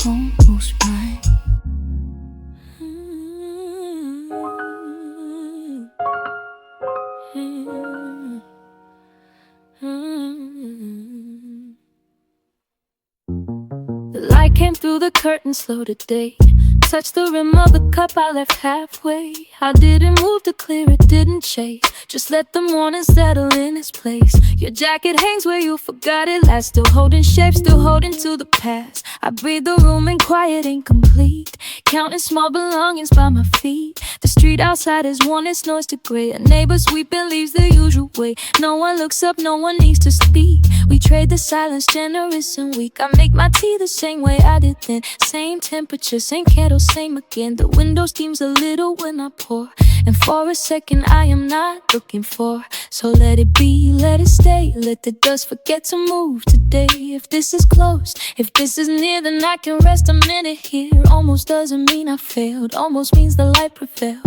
S1: almost mine. The light came through the curtain slow today, touched the rim of the cup I left halfway. I didn't move to clear it, didn't chase, just let the morning settle in its place. Your jacket hangs where you forgot it last, still holding shape, still holding to the past. I breathe the room in quiet, incomplete, counting small belongings by my feet. The street outside has worn its noise to gray. A neighbor sweeping leaves the usual way. No one looks up, no one needs to speak. We trade the silence, generous and weak. I make my tea the same way I did then, same temperature, same kettle, same again. The window steams a little when I pour, and for a second I am not looking for. So let it be, let it stay, let the dust forget to move today. If this is close, if this is near, then I can rest a minute here. Almost doesn't mean I failed, almost means the light prevailed.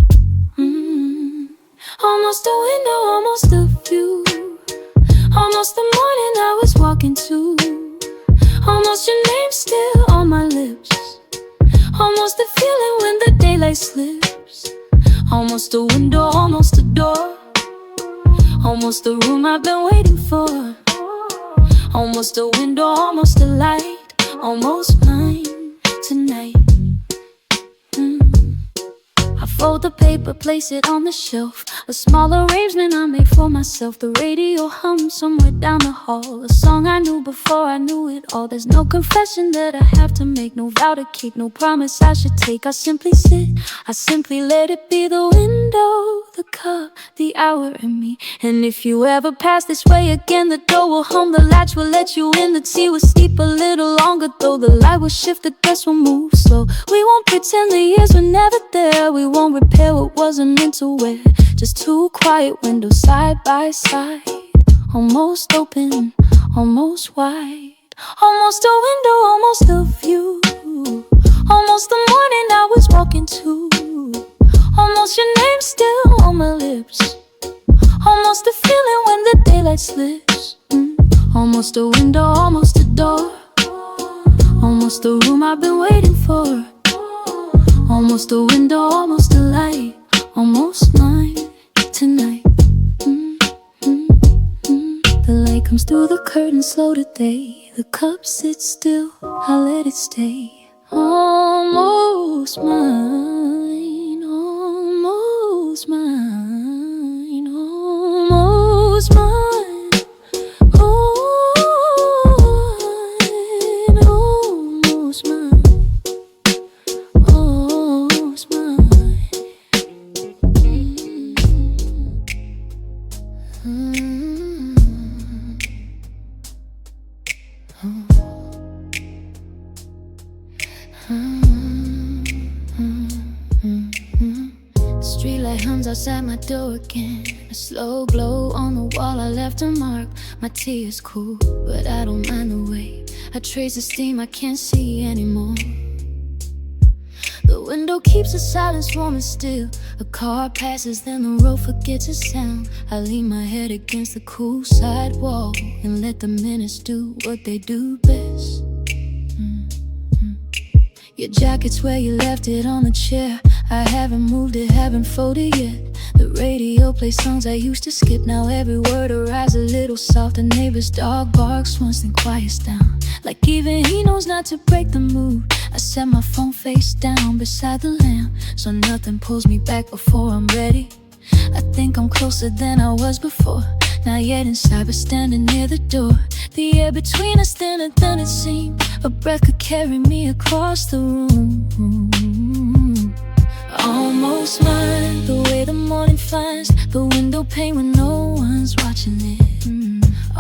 S1: Almost a window, almost a view, almost the morning I was walking to, almost your name still on my lips, almost the feeling when the daylight slips. Almost a window, almost a door, almost the room I've been waiting for. Almost a window, almost a light, almost mine tonight. I fold the paper, place it on the shelf, a small arrangement I made for myself. The radio hums somewhere down the hall, a song I knew before I knew it all. There's no confession that I have to make, no vow to keep, no promise I should take. I simply sit, I simply let it be the wind window, the cup, the hour and me. And if you ever pass this way again, the door will hum, the latch will let you in. The tea will steep a little longer, though the light will shift, the dust will move slow. We won't pretend the years were never there. We won't repair what wasn't meant to wear. Just two quiet windows side by side, almost open, almost wide. Almost a window, almost a view. Almost the morning I was walking to. Almost your name still on my lips. Almost the feeling when the daylight slips. Almost a window, almost a door. Almost the room I've been waiting for. Almost a window, almost a light. Almost mine tonight. The light comes through the curtain slow today. The cup sits still, I let it stay. Almost mine, almost mine, almost mine, almost mine, almost mine. Streetlight hums outside my door again. A slow glow on the wall, I left a mark. My tea is cool, but I don't mind the way I trace the steam I can't see anymore. The window keeps the silence warm and still. A car passes, then the road forgets its sound. I lean my head against the cool side wall and let the minutes do what they do best. Your jacket's where you left it on the chair. I haven't moved it, haven't folded yet. The radio plays songs I used to skip. Now every word arrives a little soft. The neighbor's dog barks once, then quiets down. Like even he knows not to break the mood. I set my phone face down beside the lamp, so nothing pulls me back before I'm ready. I think I'm closer than I was before. Not yet inside, but standing near the door. The air between us thinner than it seemed. A breath could carry me across the room. Almost mine, the way the morning finds the window pane when no one's watching it.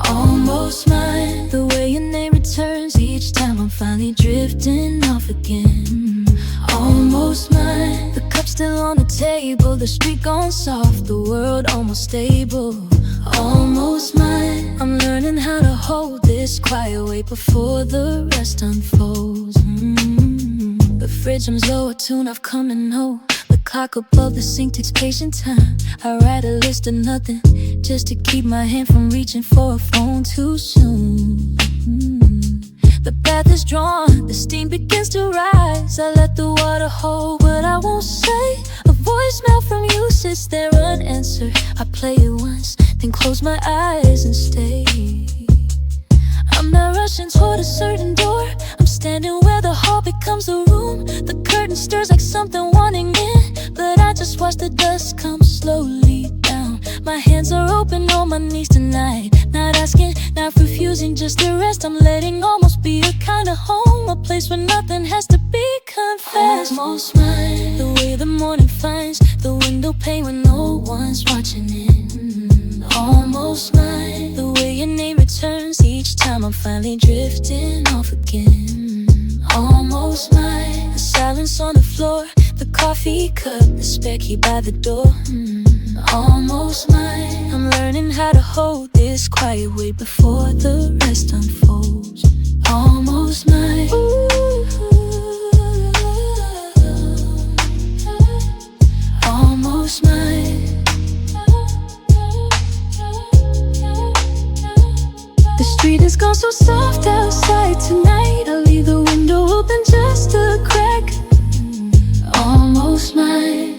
S1: Almost mine, the way your name returns each time I'm finally drifting off again. Almost mine, the cup still on the table, the street gone soft, the world almost stable. Almost mine, I'm learning how to hold this quiet weight before the rest unfolds. The fridge comes low, a tune I've come to know. The clock above the sink takes patient time. I write a list of nothing, just to keep my hand from reaching for a phone too soon. The path is drawn, the steam begins to rise. I let the water hold what I won't say. A voicemail from you sits there unanswered. I play it once, then close my eyes and stay. I'm not rushing toward a certain door. I'm standing where the hall becomes a room. The curtain stirs like something wanting in, but I just watch the dust come slowly down. My hands are open on my knees tonight. Not asking, not refusing, just the rest I'm letting almost be a kind of home. A place where nothing has to be confessed. Almost mine, the way the morning finds the window pane when no one's watching it. Almost mine, the way your name returns each time I'm finally drifting off again. Almost mine, the silence on the floor, the coffee cup, the spare key by the door. Almost mine, I'm learning how to hold this quiet weight before the rest unfolds. Almost mine. Almost mine. The street has gone so soft outside tonight. I'll leave the window open just a crack. Almost mine.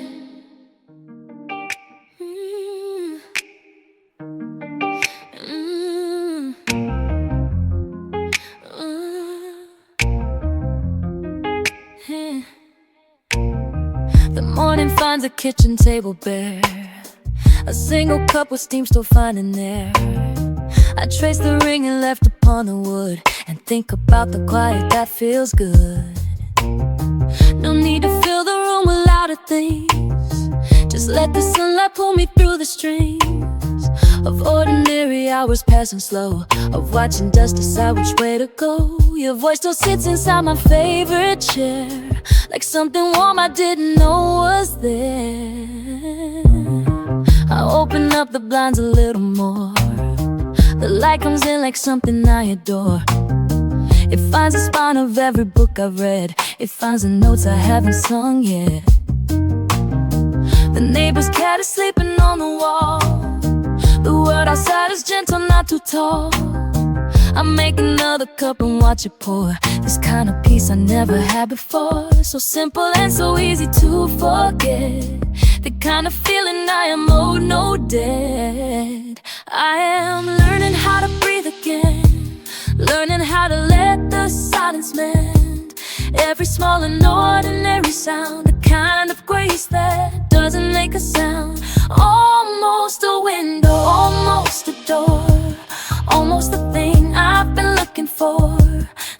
S1: The morning finds the kitchen table bare. A single cup with steam still finding there. I trace the ring and left upon the wood, and think about the quiet that feels good. No need to fill the room with louder things. Just Let the sunlight pull me through the streams of ordinary hours passing slow, of watching dust decide which way to go. Your voice still sits inside my favorite chair, like something warm I didn't know was there. I open up the blinds a little more. The light comes in like something I adore. It finds the spine of every book I've read. It finds the notes I haven't sung yet. The neighbor's cat is sleeping on the wall. The world outside is gentle, not too tall. I make another cup and watch it pour. This kind of peace I never had before. So simple and so easy to forget. The kind of feeling I am owed, no debt. I am learning how to breathe again, learning how to let the silence mend every small and ordinary sound, the kind of grace that doesn't make a sound. Almost a window, almost a door, almost the thing I've been looking for.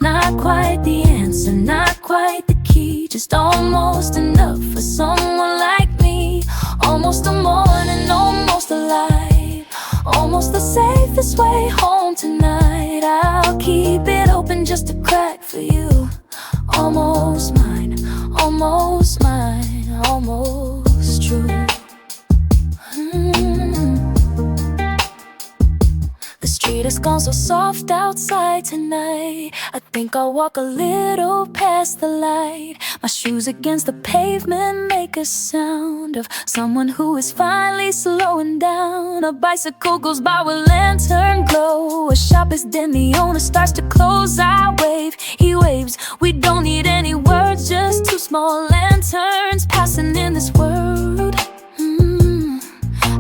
S1: Not quite the answer, not quite the key, just almost enough for someone like me. Almost a morning, almost a light, almost the safest way home tonight. I'll keep it open just a crack for you. Almost mine, almost mine, almost true. The street has gone so soft outside tonight. I think I'll walk a little past the light. My shoes against the pavement make a sound of someone who is finally slowing down. A bicycle goes by with lantern glow. A shop is then the owner starts to close. I wave, he waves. We don't need any words, just two small lanterns passing in this world.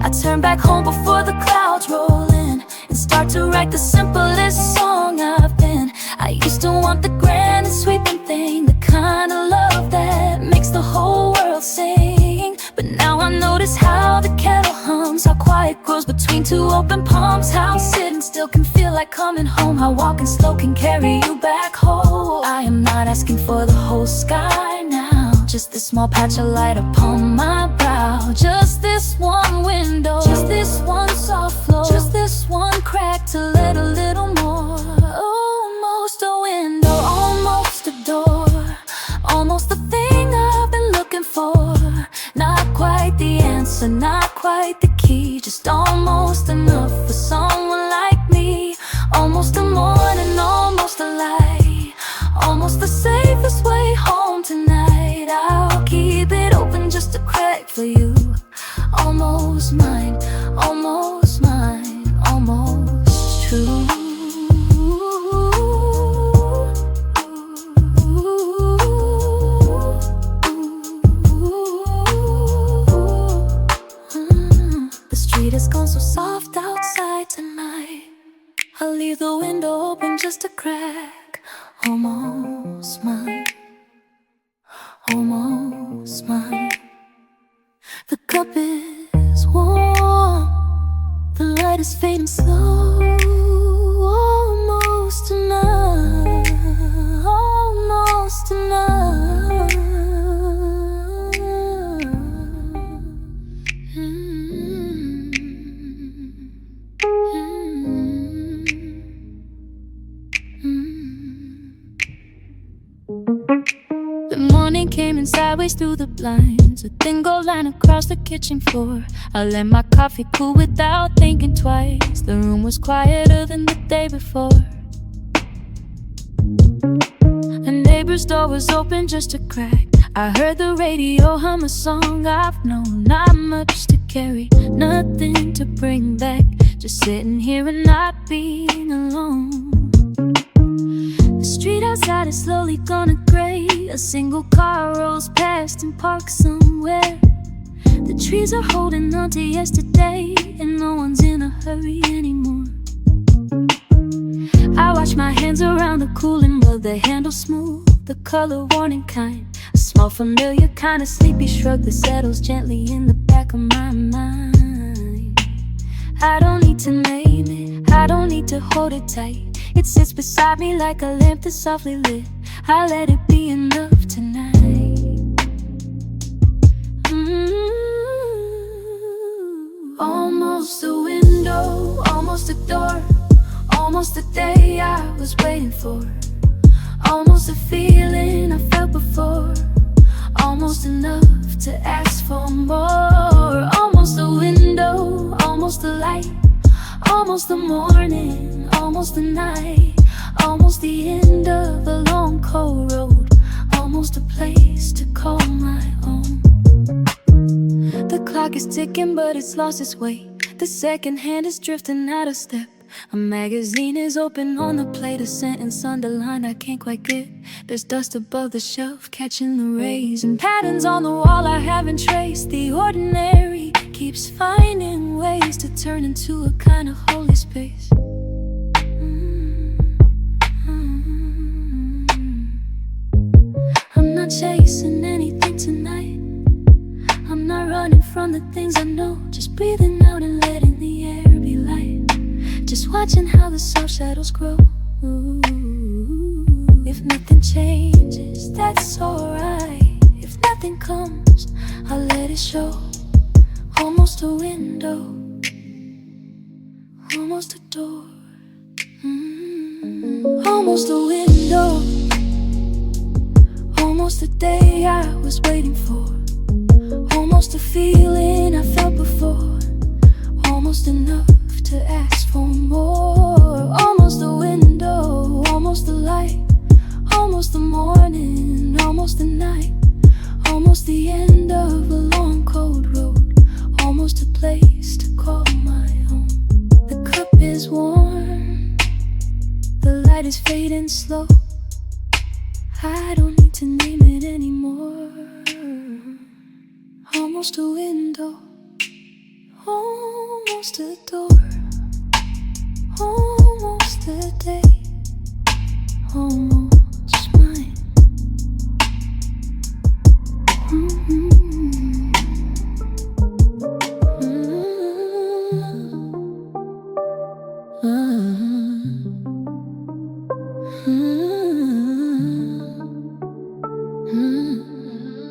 S1: I turn back home before the clouds roll in and start to write the simplest song I've been. I used to want the grand and sweeping thing, the kind of love that makes the whole world sing. But now I notice how the kettle hums, how quiet grows between two open palms, how sitting still can feel like coming home, how walking slow can carry you back home. I am not asking for the whole sky now, just this small patch of light upon my brow. Just this one window, just this one soft floor, just this one crack to let a little more. Almost a window, almost a door, almost the thing I've been looking for. Not quite the answer, not quite the key, just almost enough for someone like me. Almost a morning, almost a light, almost the safest way home tonight. I'll keep it open just a crack for you. Almost mine, almost mine, almost true. The street has gone so soft outside tonight. I'll leave the window open just a crack. Almost mine, almost mine. The cup is warm, the light is fading slow. Almost enough, almost enough. The morning came in sideways through the blinds, a thin gold line across the kitchen floor. I let my coffee cool without thinking twice. The room was quieter than the day before. A neighbor's door was open just a crack. I heard the radio hum a song I've known. Not much to carry, nothing to bring back, just sitting here and not being alone. The street outside is slowly gonna gray. A single car rolls past and parks somewhere. The trees are holding on to yesterday, and no one's in a hurry anymore. I wash my hands around the cooling mug, the handle smooth, the color warning kind. A small familiar kind of sleepy shrug that settles gently in the back of my mind. I don't need to name it, I don't need to hold it tight. It sits beside me like a lamp that's softly lit. I let it be enough tonight. Almost the day I was waiting for, almost the feeling I felt before, almost enough to ask for more. Almost the window, almost the light, almost the morning, almost the night, almost the end of a long cold road, almost a place to call my own. The clock is ticking but it's lost its way. The second hand is drifting out of step. A magazine is open on the plate, a sentence underlined I can't quite get. There's dust above the shelf catching the rays, and patterns on the wall I haven't traced. The ordinary keeps finding ways to turn into a kind of holy space. I'm not chasing anything tonight. I'm not running from the things I know, just breathing out and letting the air be light. Just watching how the soft shadows grow. If nothing changes, that's alright. If nothing comes, I'll let it show. Almost a window, almost a door. Almost a window, almost the day I was waiting for, almost a feeling I felt before, almost enough to ask for more. Almost the window, almost the light, almost the morning, almost the night, almost the end of a long cold road, almost a place to call my own. The cup is warm, the light is fading slow. I don't need to name it anymore. Almost a window, almost a door, almost the day, almost mine.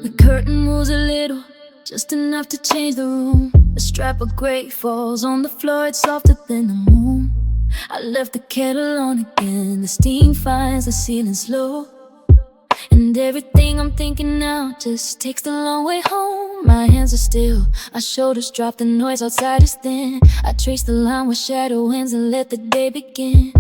S1: The curtain moves a little, just enough to change the room. A strap of gray falls on the floor, it's softer than the moon. I left the kettle on again, the steam finds the ceiling slow. And everything I'm thinking now just takes the long way home. My hands are still, my shoulders drop, the noise outside is thin. I trace the line where shadow ends and let the day begin.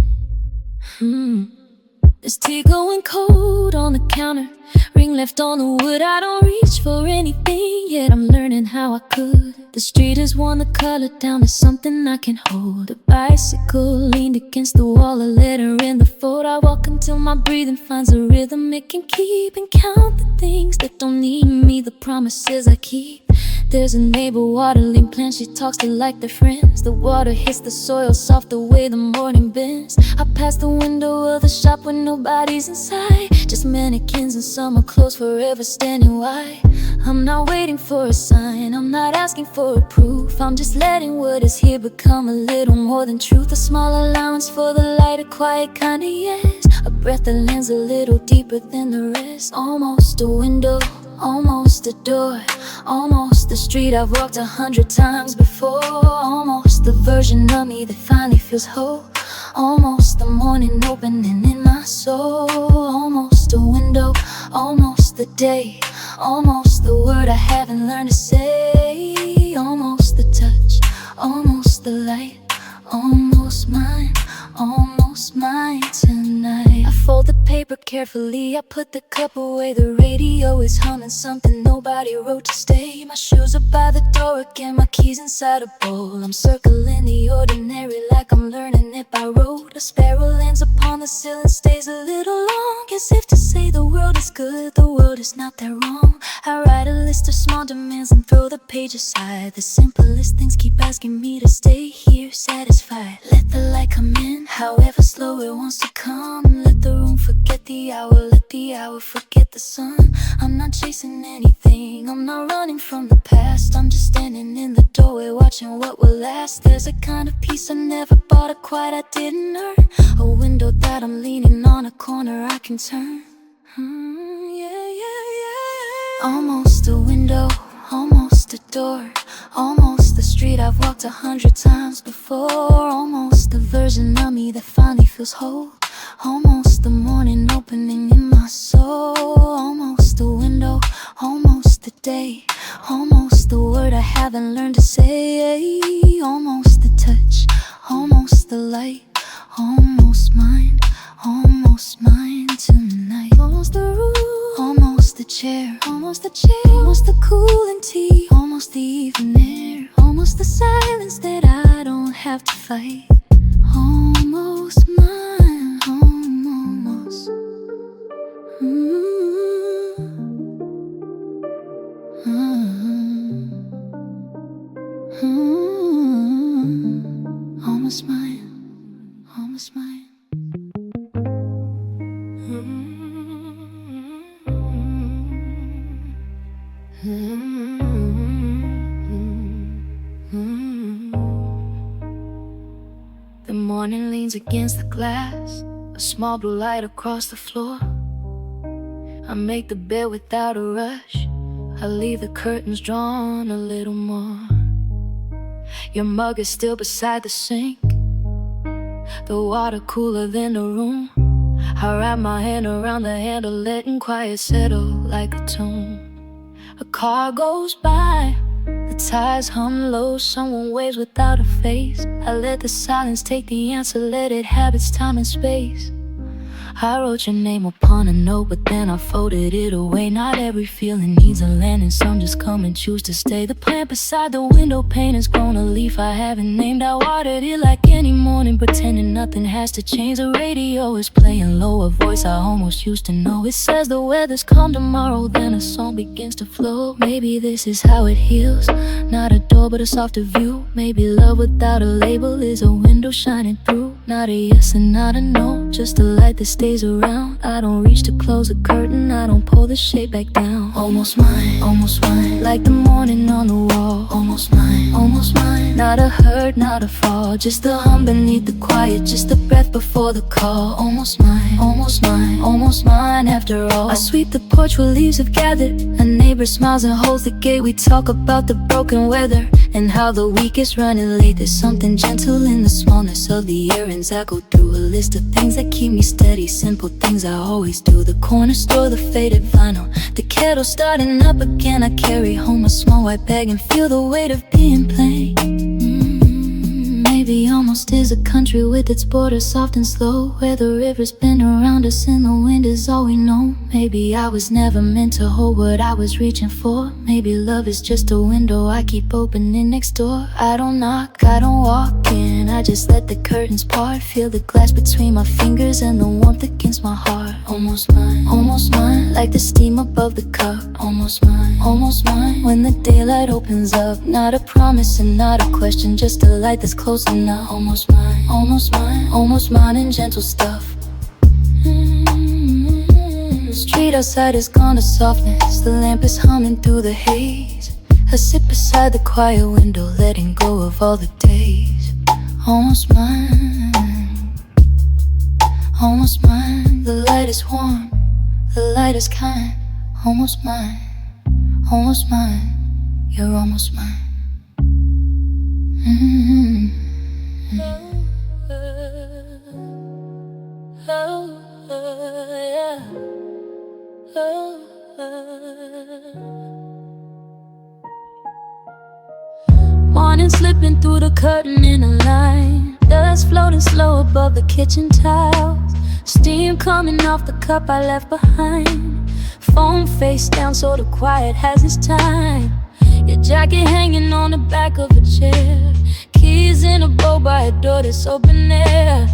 S1: There's tea going cold on the counter, ring left on the wood. I don't reach for anything yet, I'm learning how I could. The street has worn the color down to something I can hold. A bicycle leaned against the wall, a letter in the fold. I walk until my breathing finds a rhythm it can keep, and count the things that don't need me, the promises I keep. There's a neighbor watering plants, she talks to like they're friends. The water hits the soil soft the way the morning bends. I pass the window of the shop when nobody's inside, just mannequins in summer clothes forever standing wide. I'm not waiting for a sign, I'm not asking for a proof, I'm just letting what is here become a little more than truth. A small allowance for the light, a quiet kind of yes, a breath that lands a little deeper than the rest. Almost a window, almost a door, almost the street I've walked 100 times before, almost the version of me that finally feels whole, almost the morning opening in my soul. Almost a window, almost the day, almost the word I haven't learned to say, almost the touch, almost the light, almost mine, almost mine tonight. I fold the paper carefully, I put the cup away. The radio is humming something nobody wrote to stay. My shoes are by the door again, my keys inside a bowl. I'm circling the ordinary like I'm learning it by rote. A sparrow lands upon the sill and stays a little long, as if to say the world is good, the world is not that wrong. I write a list of small demands and throw the page aside. The simplest things keep asking me to stay here satisfied. Let the light come in, however slow it wants to come. Let the room forget the hour, let the hour forget the sun. I'm not chasing anything, I'm not running from the past, I'm just standing in the doorway watching what will last. There's a kind of peace I never bought, a quiet I didn't earn, a window that I'm leaning on, a corner I can turn. Almost a window, almost a door, almost the street street I've walked 100 times before. Almost the version of me that finally feels whole. Almost the morning opening in my soul. Almost the window, almost the day. Almost the word I haven't learned to say. Almost the touch, almost the light. Almost mine tonight. Almost the room, almost the chair. Almost the cooling tea. Almost the evening air. Almost the silence that I don't have to fight. Almost mine, almost. Almost mine, almost mine. The morning leans against the glass, a small blue light across the floor. I make the bed without a rush, I leave the curtains drawn a little more. Your mug is still beside the sink, the water cooler than the room. I wrap my hand around the handle, letting quiet settle like a tune. A car goes by, the tires hum low, someone waves without a face. I let the silence take the answer, let it have its time and space. I wrote your name upon a note, but then I folded it away. Not every feeling needs a landing, some just come and choose to stay. The plant beside the window pane has grown a leaf I haven't named. I watered it like any morning, pretending nothing has to change. The radio is playing low, a voice I almost used to know. It says the weather's calm tomorrow, then a song begins to flow. Maybe this is how it heals, not a door but a softer view. Maybe love without a label is a window shining through. Not a yes and not a no, just a light that stays around. I don't reach to close a curtain, I don't pull the shade back down. Almost mine, like the morning on the wall. Almost mine, not a hurt, not a fall, just the hum beneath the quiet, just a breath before the call. Almost mine after all. I sweep the porch where leaves have gathered, a neighbor smiles and holds the gate. We talk about the broken weather and how the week is running late. There's something gentle in the smallness of the errands I go through, a list of things that keep me steady, simple things I always do. The corner store, the faded vinyl, the kettle starting up again. I carry home a small white bag and feel the weight of being plain. Maybe almost is a country with its borders soft and slow, where the rivers bend around us and the wind is all we know. Maybe I was never meant to hold what I was reaching for. Maybe love is just a window I keep opening next door. I don't knock, I don't walk in, I just let the curtains part. Feel the glass between my fingers and the warmth against my heart. Almost mine, like the steam above the cup. Almost mine, when the daylight opens up. Not a promise and not a question, just a light that's close enough. Almost mine and gentle stuff. The street outside has gone to softness, the lamp is humming through the haze. I sit beside the quiet window, letting go of all the days. Almost mine, the light is warm, the light is kind. Almost mine, you're almost mine. Morning slipping through the curtain in a line, dust floating slow above the kitchen tiles, steam coming off the cup I left behind. Phone face down so the quiet has its time. Your jacket hanging on the back of a chair, keys in a bow by a door that's open air.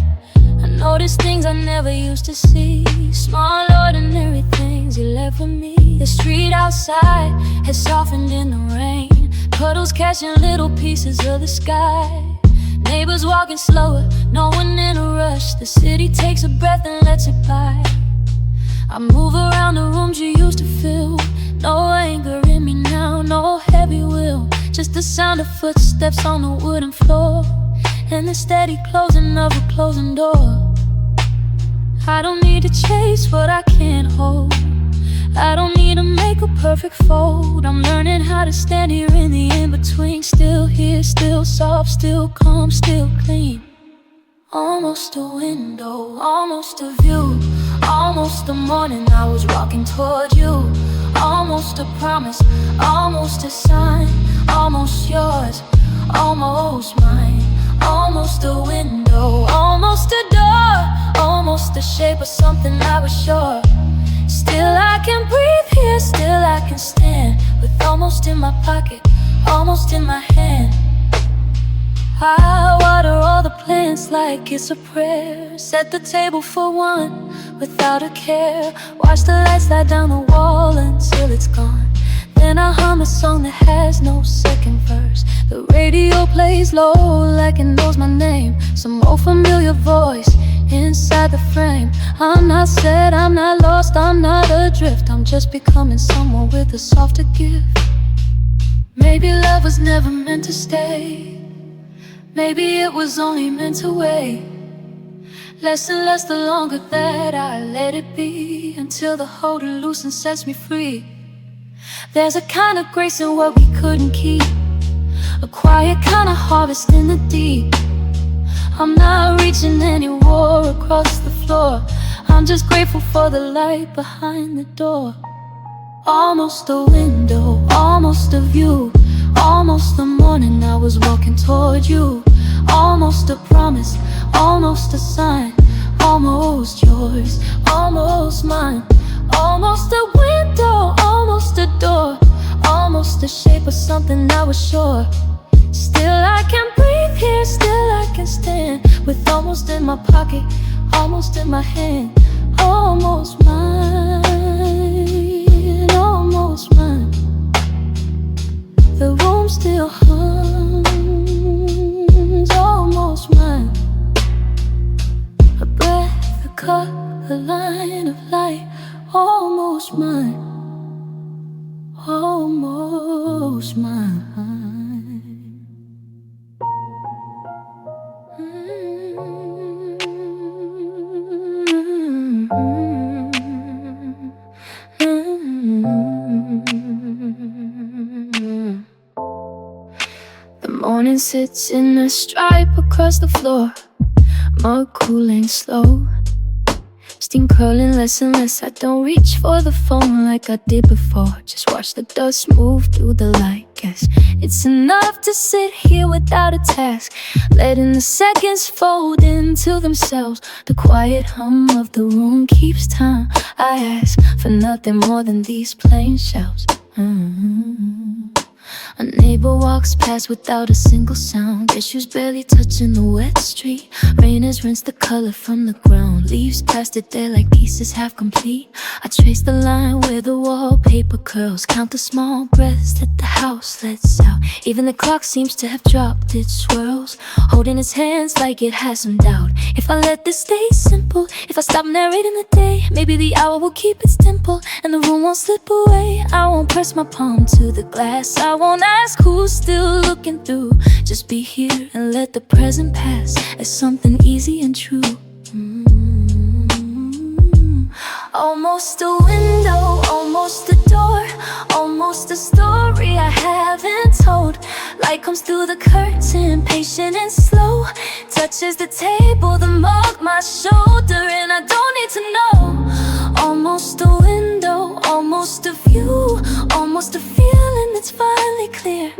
S1: I notice things I never used to see, small ordinary things you left with me. The street outside has softened in the rain, puddles catching little pieces of the sky. Neighbors walking slower, no one in a rush. The city takes a breath and lets it by. I move around the rooms you used to fill, no anger in me now, no heavy will, just the sound of footsteps on the wooden floor and the steady closing of a closing door. I don't need to chase what I can't hold, I don't need to make a perfect fold. I'm learning how to stand here in the in-between. Still here, still soft, still calm, still clean. Almost a window, almost a view. Almost the morning I was walking toward you. Almost a promise, almost a sign. Almost yours, almost mine. Almost a window, almost a door. Almost the shape of something I was sure. Still I can breathe here, still I can stand. With almost in my pocket, almost in my hand. I water all the plants like it's a prayer. Set the table for one without a care. Watch the lights slide down the wall until it's gone. Then I hum a song that has no second verse. The radio plays low like it knows my name. Some old familiar voice inside the frame. I'm not sad, I'm not lost, I'm not adrift. I'm just becoming someone with a softer gift. Maybe love was never meant to stay. Maybe it was only meant to wait. Less and less the longer that I let it be, until the holder loosens and sets me free. There's a kind of grace in what we couldn't keep, a quiet kind of harvest in the deep. I'm not reaching anywhere across the floor. I'm just grateful for the light behind the door. Almost a window, almost a view. Almost the morning I was walking toward you. Almost a promise, almost a sign. Almost yours, almost mine. Almost a window, almost a door. Almost the shape of something I was sure. Still I can breathe here, still I can stand. With almost in my pocket, almost in my hand. Almost mine, almost mine. The room still hums, almost mine. A breath, a cut, a line of light. Almost mine, almost mine. The morning sits in a stripe across the floor, mud cooling slow, steam curling less and less. I don't reach for the phone like I did before. Just watch the dust move through the light. Guess it's enough to sit here without a task, letting the seconds fold into themselves. The quiet hum of the room keeps time. I ask for nothing more than these plain shelves. A neighbor walks past without a single sound. Their shoes barely touching the wet street. Rain has rinsed the color from the ground. Leaves plastered there like pieces half complete. I trace the line where the wallpaper curls. Count the small breaths that the house lets out. Even the clock seems to have dropped its swirls, holding its hands like it has some doubt. If I let this stay simple, if I stop narrating the day, maybe the hour will keep its tempo, and the room won't slip away. I won't press my palm to the glass. I won't ask who's still looking through. Just be here and let the present pass as something easy and true. Almost a window, almost a door, almost a story I haven't told. Light comes through the curtain, patient and slow. Touches the table, the mug, my shoulder, and I don't need to know. Almost a window, almost a view, almost a feeling that's finally clear.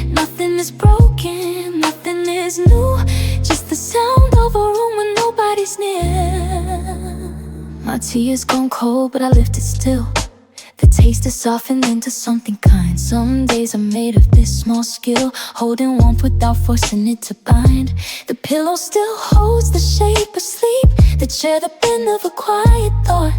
S1: Nothing is broken, nothing is new, just the sound of a room when nobody's near. My tea is gone cold, but I lift it still. The taste is softened into something kind. Some days are made of this small skill, holding warmth without forcing it to bind. The pillow still holds the shape of sleep, the chair the bend of a quiet thought.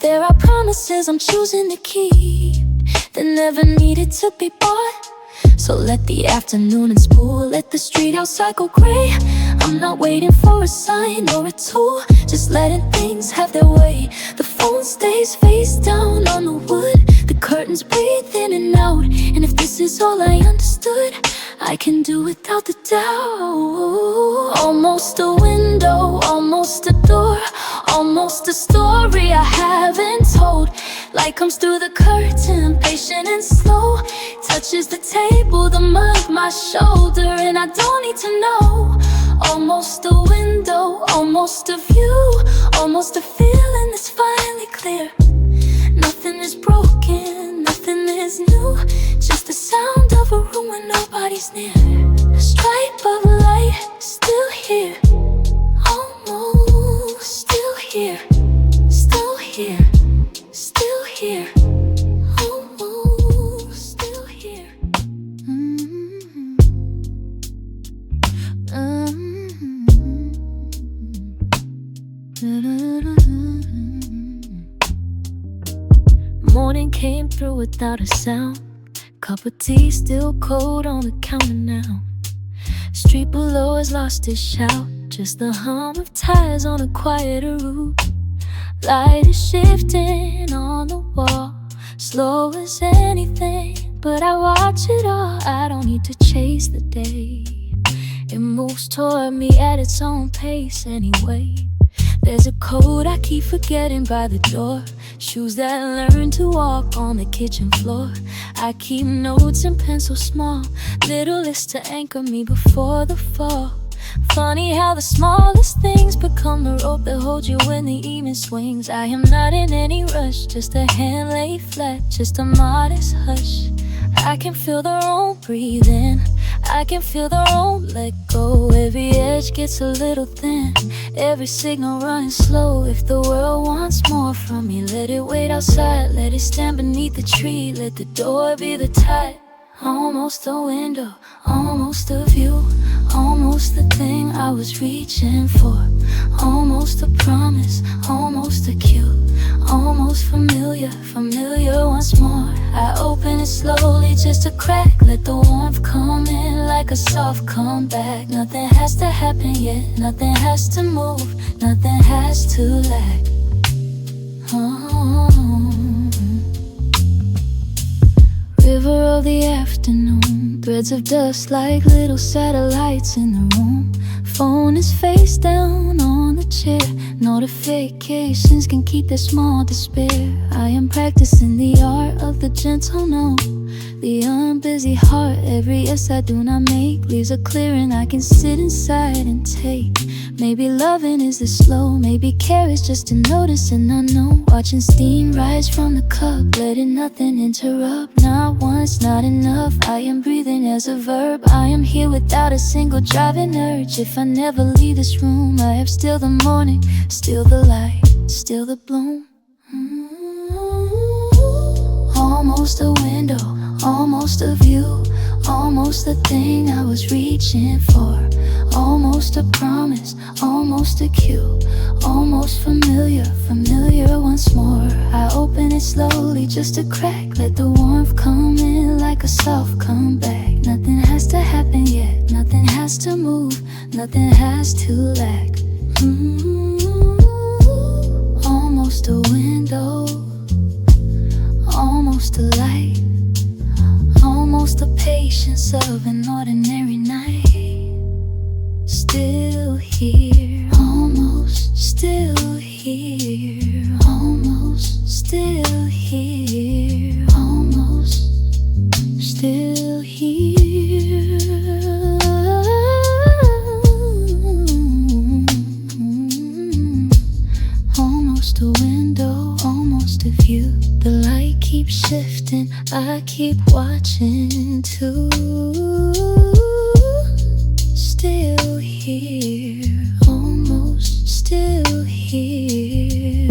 S1: There are promises I'm choosing to keep that never needed to be bought. So let the afternoon unspool, let the street outside go gray. I'm not waiting for a sign or a tool, just letting things have their way. The phone stays face down on the wood, the curtains breathe in and out. And if this is all I understood, I can do without the doubt. Almost a window, almost a door, almost a story I haven't told. Light comes through the curtain, patient and slow. Touches the table, the mug, my shoulder, and I don't need to know. Almost a window, almost a view, almost a feeling that's finally clear. Nothing is broken, nothing is new, just the sound of a room when nobody's near. A stripe of light, still here. Almost still here. Still here. Still here. Almost still here. Morning came through without a sound. Cup of tea still cold on the counter now. Street below has lost its shout, just the hum of tires on a quieter route. Light is shifting on the wall, slow as anything, but I watch it all. I don't need to chase the day. It moves toward me at its own pace anyway. There's a code I keep forgetting by the door, shoes that learn to walk on the kitchen floor. I keep notes in pencil small, little list to anchor me before the fall. Funny how the smallest things become the rope that holds you when the evening swings. I am not in any rush, just a hand laid flat, just a modest hush. I can feel the room breathe in, I can feel the room let go. Every edge gets a little thin, every signal running slow. If the world wants more from me, let it wait outside, let it stand beneath the tree, let the door be the tide. Almost a window, almost a view, almost the thing I was reaching for. Almost a promise, almost a cue, almost familiar, familiar once more. I open it slowly, just a crack, let the warmth come in like a soft comeback. Nothing has to happen yet, nothing has to move, nothing has to lag. River of the afternoon, threads of dust like little satellites in the room. Phone is face down on the chair, notifications can keep their small despair. I am practicing the art of the gentle no, the unbusy heart. Every yes I do not make leaves a clearing I can sit inside and take. Maybe loving is the slow, maybe care is just a notice and unknown. Watching steam rise from the cup, letting nothing interrupt. Not once, not enough, I am breathing as a verb. I am here without a single driving urge. If I never leave this room, I have still the morning, still the light, still the bloom. Almost a window, almost a view, almost the thing I was reaching for. Almost a promise, almost a cue, almost familiar, familiar once more. I open it slowly, just a crack, let the warmth come in like a soft comeback. Nothing has to happen yet, nothing has to move, nothing has to lag. Almost a window, almost a light, almost the patience of an ordinary night. Still here, almost still here, almost still here, almost still here. Almost a window, almost a view. The light keeps shifting, I keep watching too. Still here, almost still here.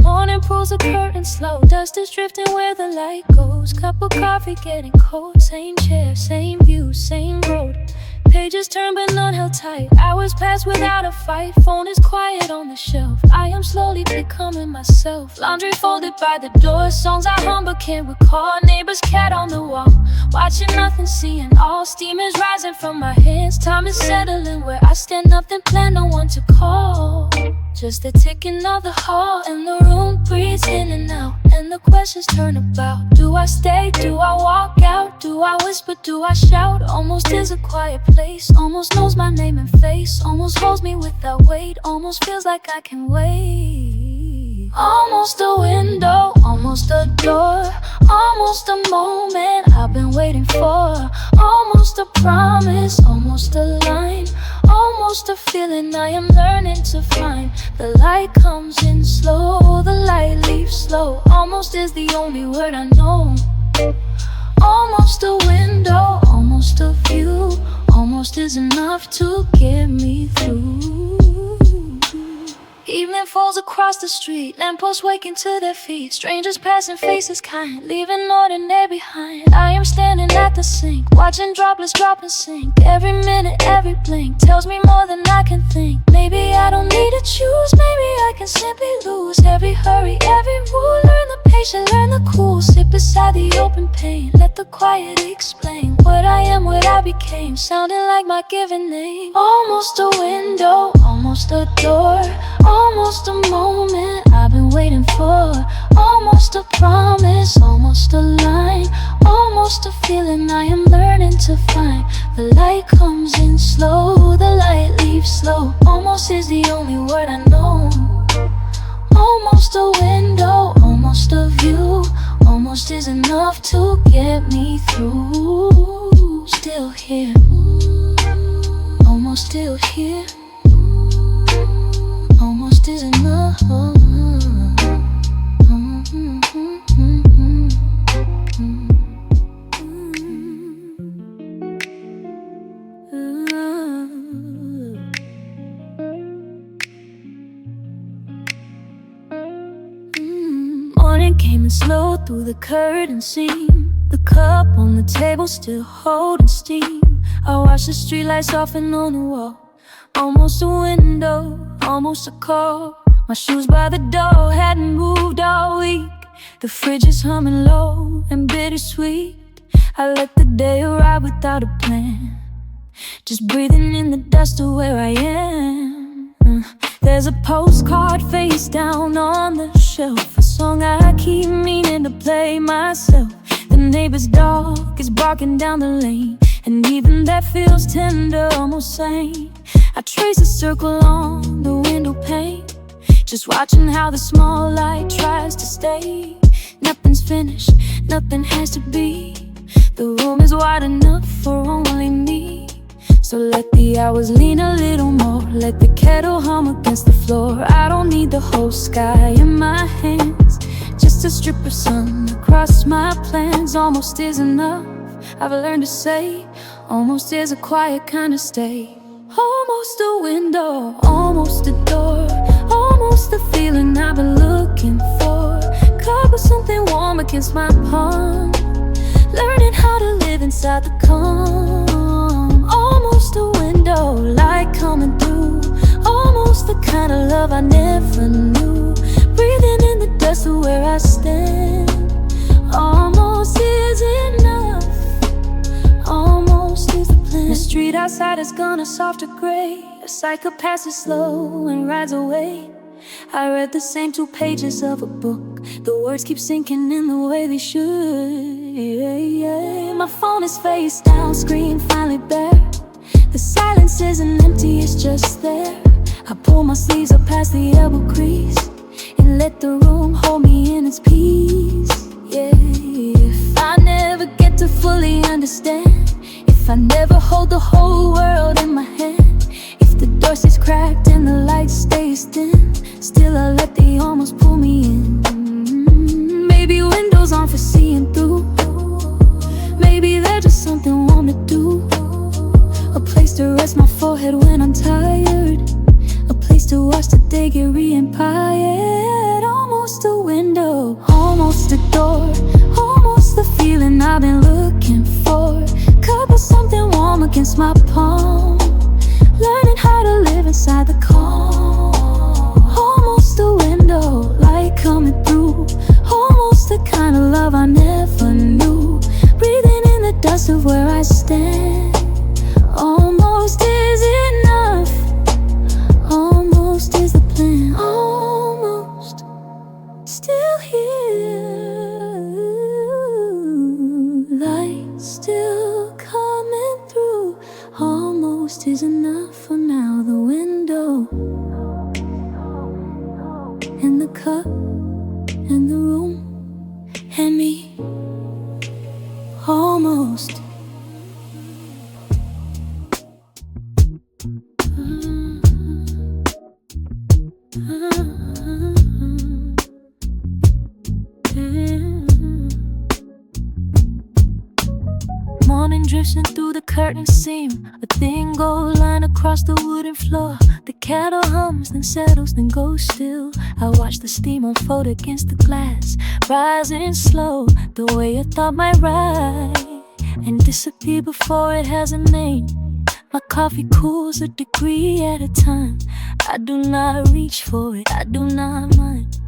S1: Morning pulls the curtain slow, dust is drifting where the light goes. Cup of coffee getting cold, same chair, same view, same road. Pages turn but none held tight. Hours pass without a fight. Phone is quiet on the shelf. I am slowly becoming myself. Laundry folded by the door. Songs I hum but can't recall. Neighbor's cat on the wall. Watching nothing, seeing all. Steam is rising from my hands. Time is settling where I stand. Nothing planned, no one to call. Just the ticking of the hall. And the room breathes in and out. And the questions turn about. Do I stay? Do I walk out? Do I whisper? Do I shout? Almost is a quiet place. Almost knows my name and face. Almost holds me without weight. Almost feels like I can wait. Almost a window, almost a door. Almost a moment I've been waiting for. Almost a promise, almost a line. Almost a feeling I am learning to find. The light comes in slow, the light leaves slow. Almost is the only word I know. Almost a window, almost a view. Almost is enough to get me through. Evening falls across the street. Lampposts waking to their feet. Strangers passing, faces kind, leaving ordinary behind. I am standing at the sink, watching droplets drop and sink. Every minute, every blink tells me more than I can think. Maybe I don't need to choose. Maybe I can simply lose. Every hurry, every rule. Learn the patience, learn the cool. Sit beside the open pane. Let the quiet explain what I am, what I became. Sounding like my given name. Almost a window, almost a door. Almost a moment I've been waiting for. Almost a promise, almost a line. Almost a feeling I am learning to find. The light comes in slow, the light leaves slow. Almost is the only word I know. Almost a window, almost a view. Almost is enough to get me through. Still here, almost still here. Almost is enough. Morning came in slow through the curtain seam. The cup on the table still holding steam. I watched the streetlights soften on the wall. Almost a window, almost a call. My shoes by the door hadn't moved all week. The fridge is humming low and bittersweet. I let the day arrive without a plan, just breathing in the dust of where I am. There's a postcard face down on the shelf, a song I keep meaning to play myself. The neighbor's dog is barking down the lane, and even that feels tender, almost sane. I trace a circle on the window pane, just watching how the small light tries to stay. Nothing's finished, nothing has to be. The room is wide enough for only me. So let the hours lean a little more. Let the kettle hum against the floor. I don't need the whole sky in my hands, just a strip of sun across my plans. Almost is enough, I've learned to say. Almost is a quiet kind of stay. Almost a window, almost a door. Almost the feeling I've been looking for. Caught with something warm against my palm, learning how to live inside the calm. Almost a window, light coming through. Almost the kind of love I never knew. Breathing in the dust of where I stand. Almost is enough. Almost is the plan. The street outside has gone a softer gray. A cycle passes slow and rides away. I read the same 2 pages of a book. The words keep sinking in the way they should. My phone is face down, screen finally bare. The silence isn't empty, it's just there. I pull my sleeves up past the elbow crease and let the room hold me in its peace. Yeah, if I never get to fully understand, if I never hold the whole world in my hand, if the door stays cracked and the light stays dim, still I let the almost pull me in. Maybe windows aren't for seeing through. Maybe they're just something warm to do. A place to rest my forehead when I'm tired. A place to watch the day get re-empired. Almost a window, almost a door. Almost the feeling I've been looking for. Cup of something warm against against my palm, learning how to live inside the calm. Almost a window, light coming through. Almost the kind of love I never knew. Breathing in the dust of where I stand. Almost is enough. Almost is the plan. Almost still here. Light still coming through. Almost is enough for now. The window and the cup and the room and me. Almost. Morning drifting through the curtain seam. A thin gold line across the wooden floor. The kettle hums, then settles, then goes still. I watch the steam unfold against the glass, rising slow, the way a thought might rise and disappear before it has a name. My coffee cools a degree at a time. I do not reach for it, I do not mind.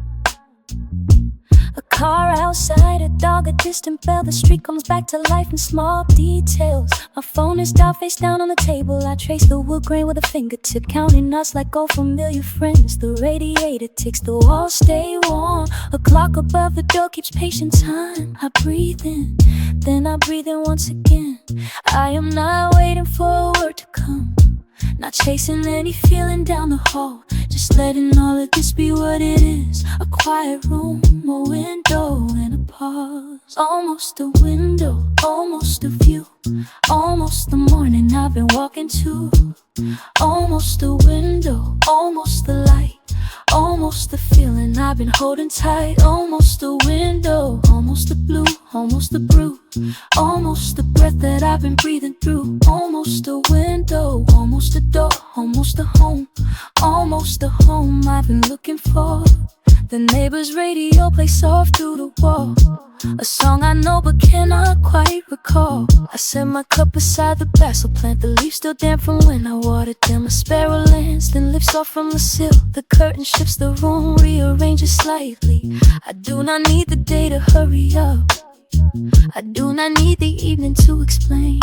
S1: A car outside, a dog, a distant bell. The street comes back to life in small details. My phone is dialed face down on the table. I trace the wood grain with a fingertip, counting knots like old familiar friends. The radiator ticks, the walls stay warm. A clock above the door keeps patient time. I breathe in, then I breathe in once again. I am not waiting for a word to come, not chasing any feeling down the hall, just letting all of this be what it is. A quiet room, a window and a pause. Almost a window, almost a view. Almost the morning I've been walking to. Almost a window, almost the light. Almost the feeling I've been holding tight. Almost a window, almost the blue, almost the brew. Almost the breath that I've been breathing through. Almost a window, almost a door, almost a home. Almost the home I've been looking for. The neighbor's radio plays soft through the wall, a song I know but cannot quite recall. I set my cup beside the basil plant, the leaves still damp from when I watered them. A sparrow lands, then lifts off from the sill. The curtain shifts the room, rearranges slightly. I do not need the day to hurry up, I do not need the evening to explain.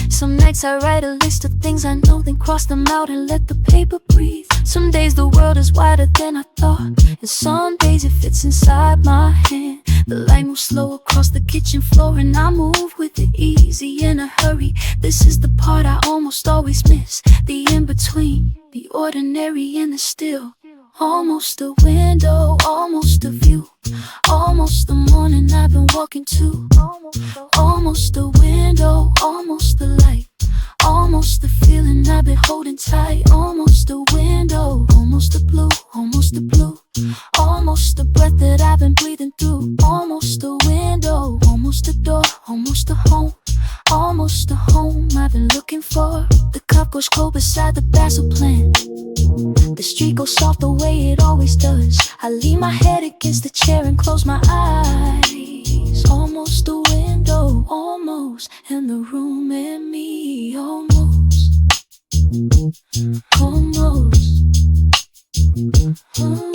S1: Some nights I write a list of things I know, then cross them out and let the paper breathe. Some days the world is wider than I thought, and some days it fits inside my hand. The light moves slow across the kitchen floor, and I move with it easy in a hurry. This is the part I almost always miss, the in-between, the ordinary and the still. Almost a window, almost a view. Almost the morning I've been walking to. Almost a window, almost the light. Almost the feeling I've been holding tight. Almost a window, almost the blue, almost the blue. Almost the breath that I've been breathing through. Almost a window, almost a door, almost a home. Almost the home I've been looking for. The cup goes cold beside the basil plant. The street goes soft the way it always does. I lean my head against the chair and close my eyes. Almost the window, almost, and the room and me. Almost, almost, almost.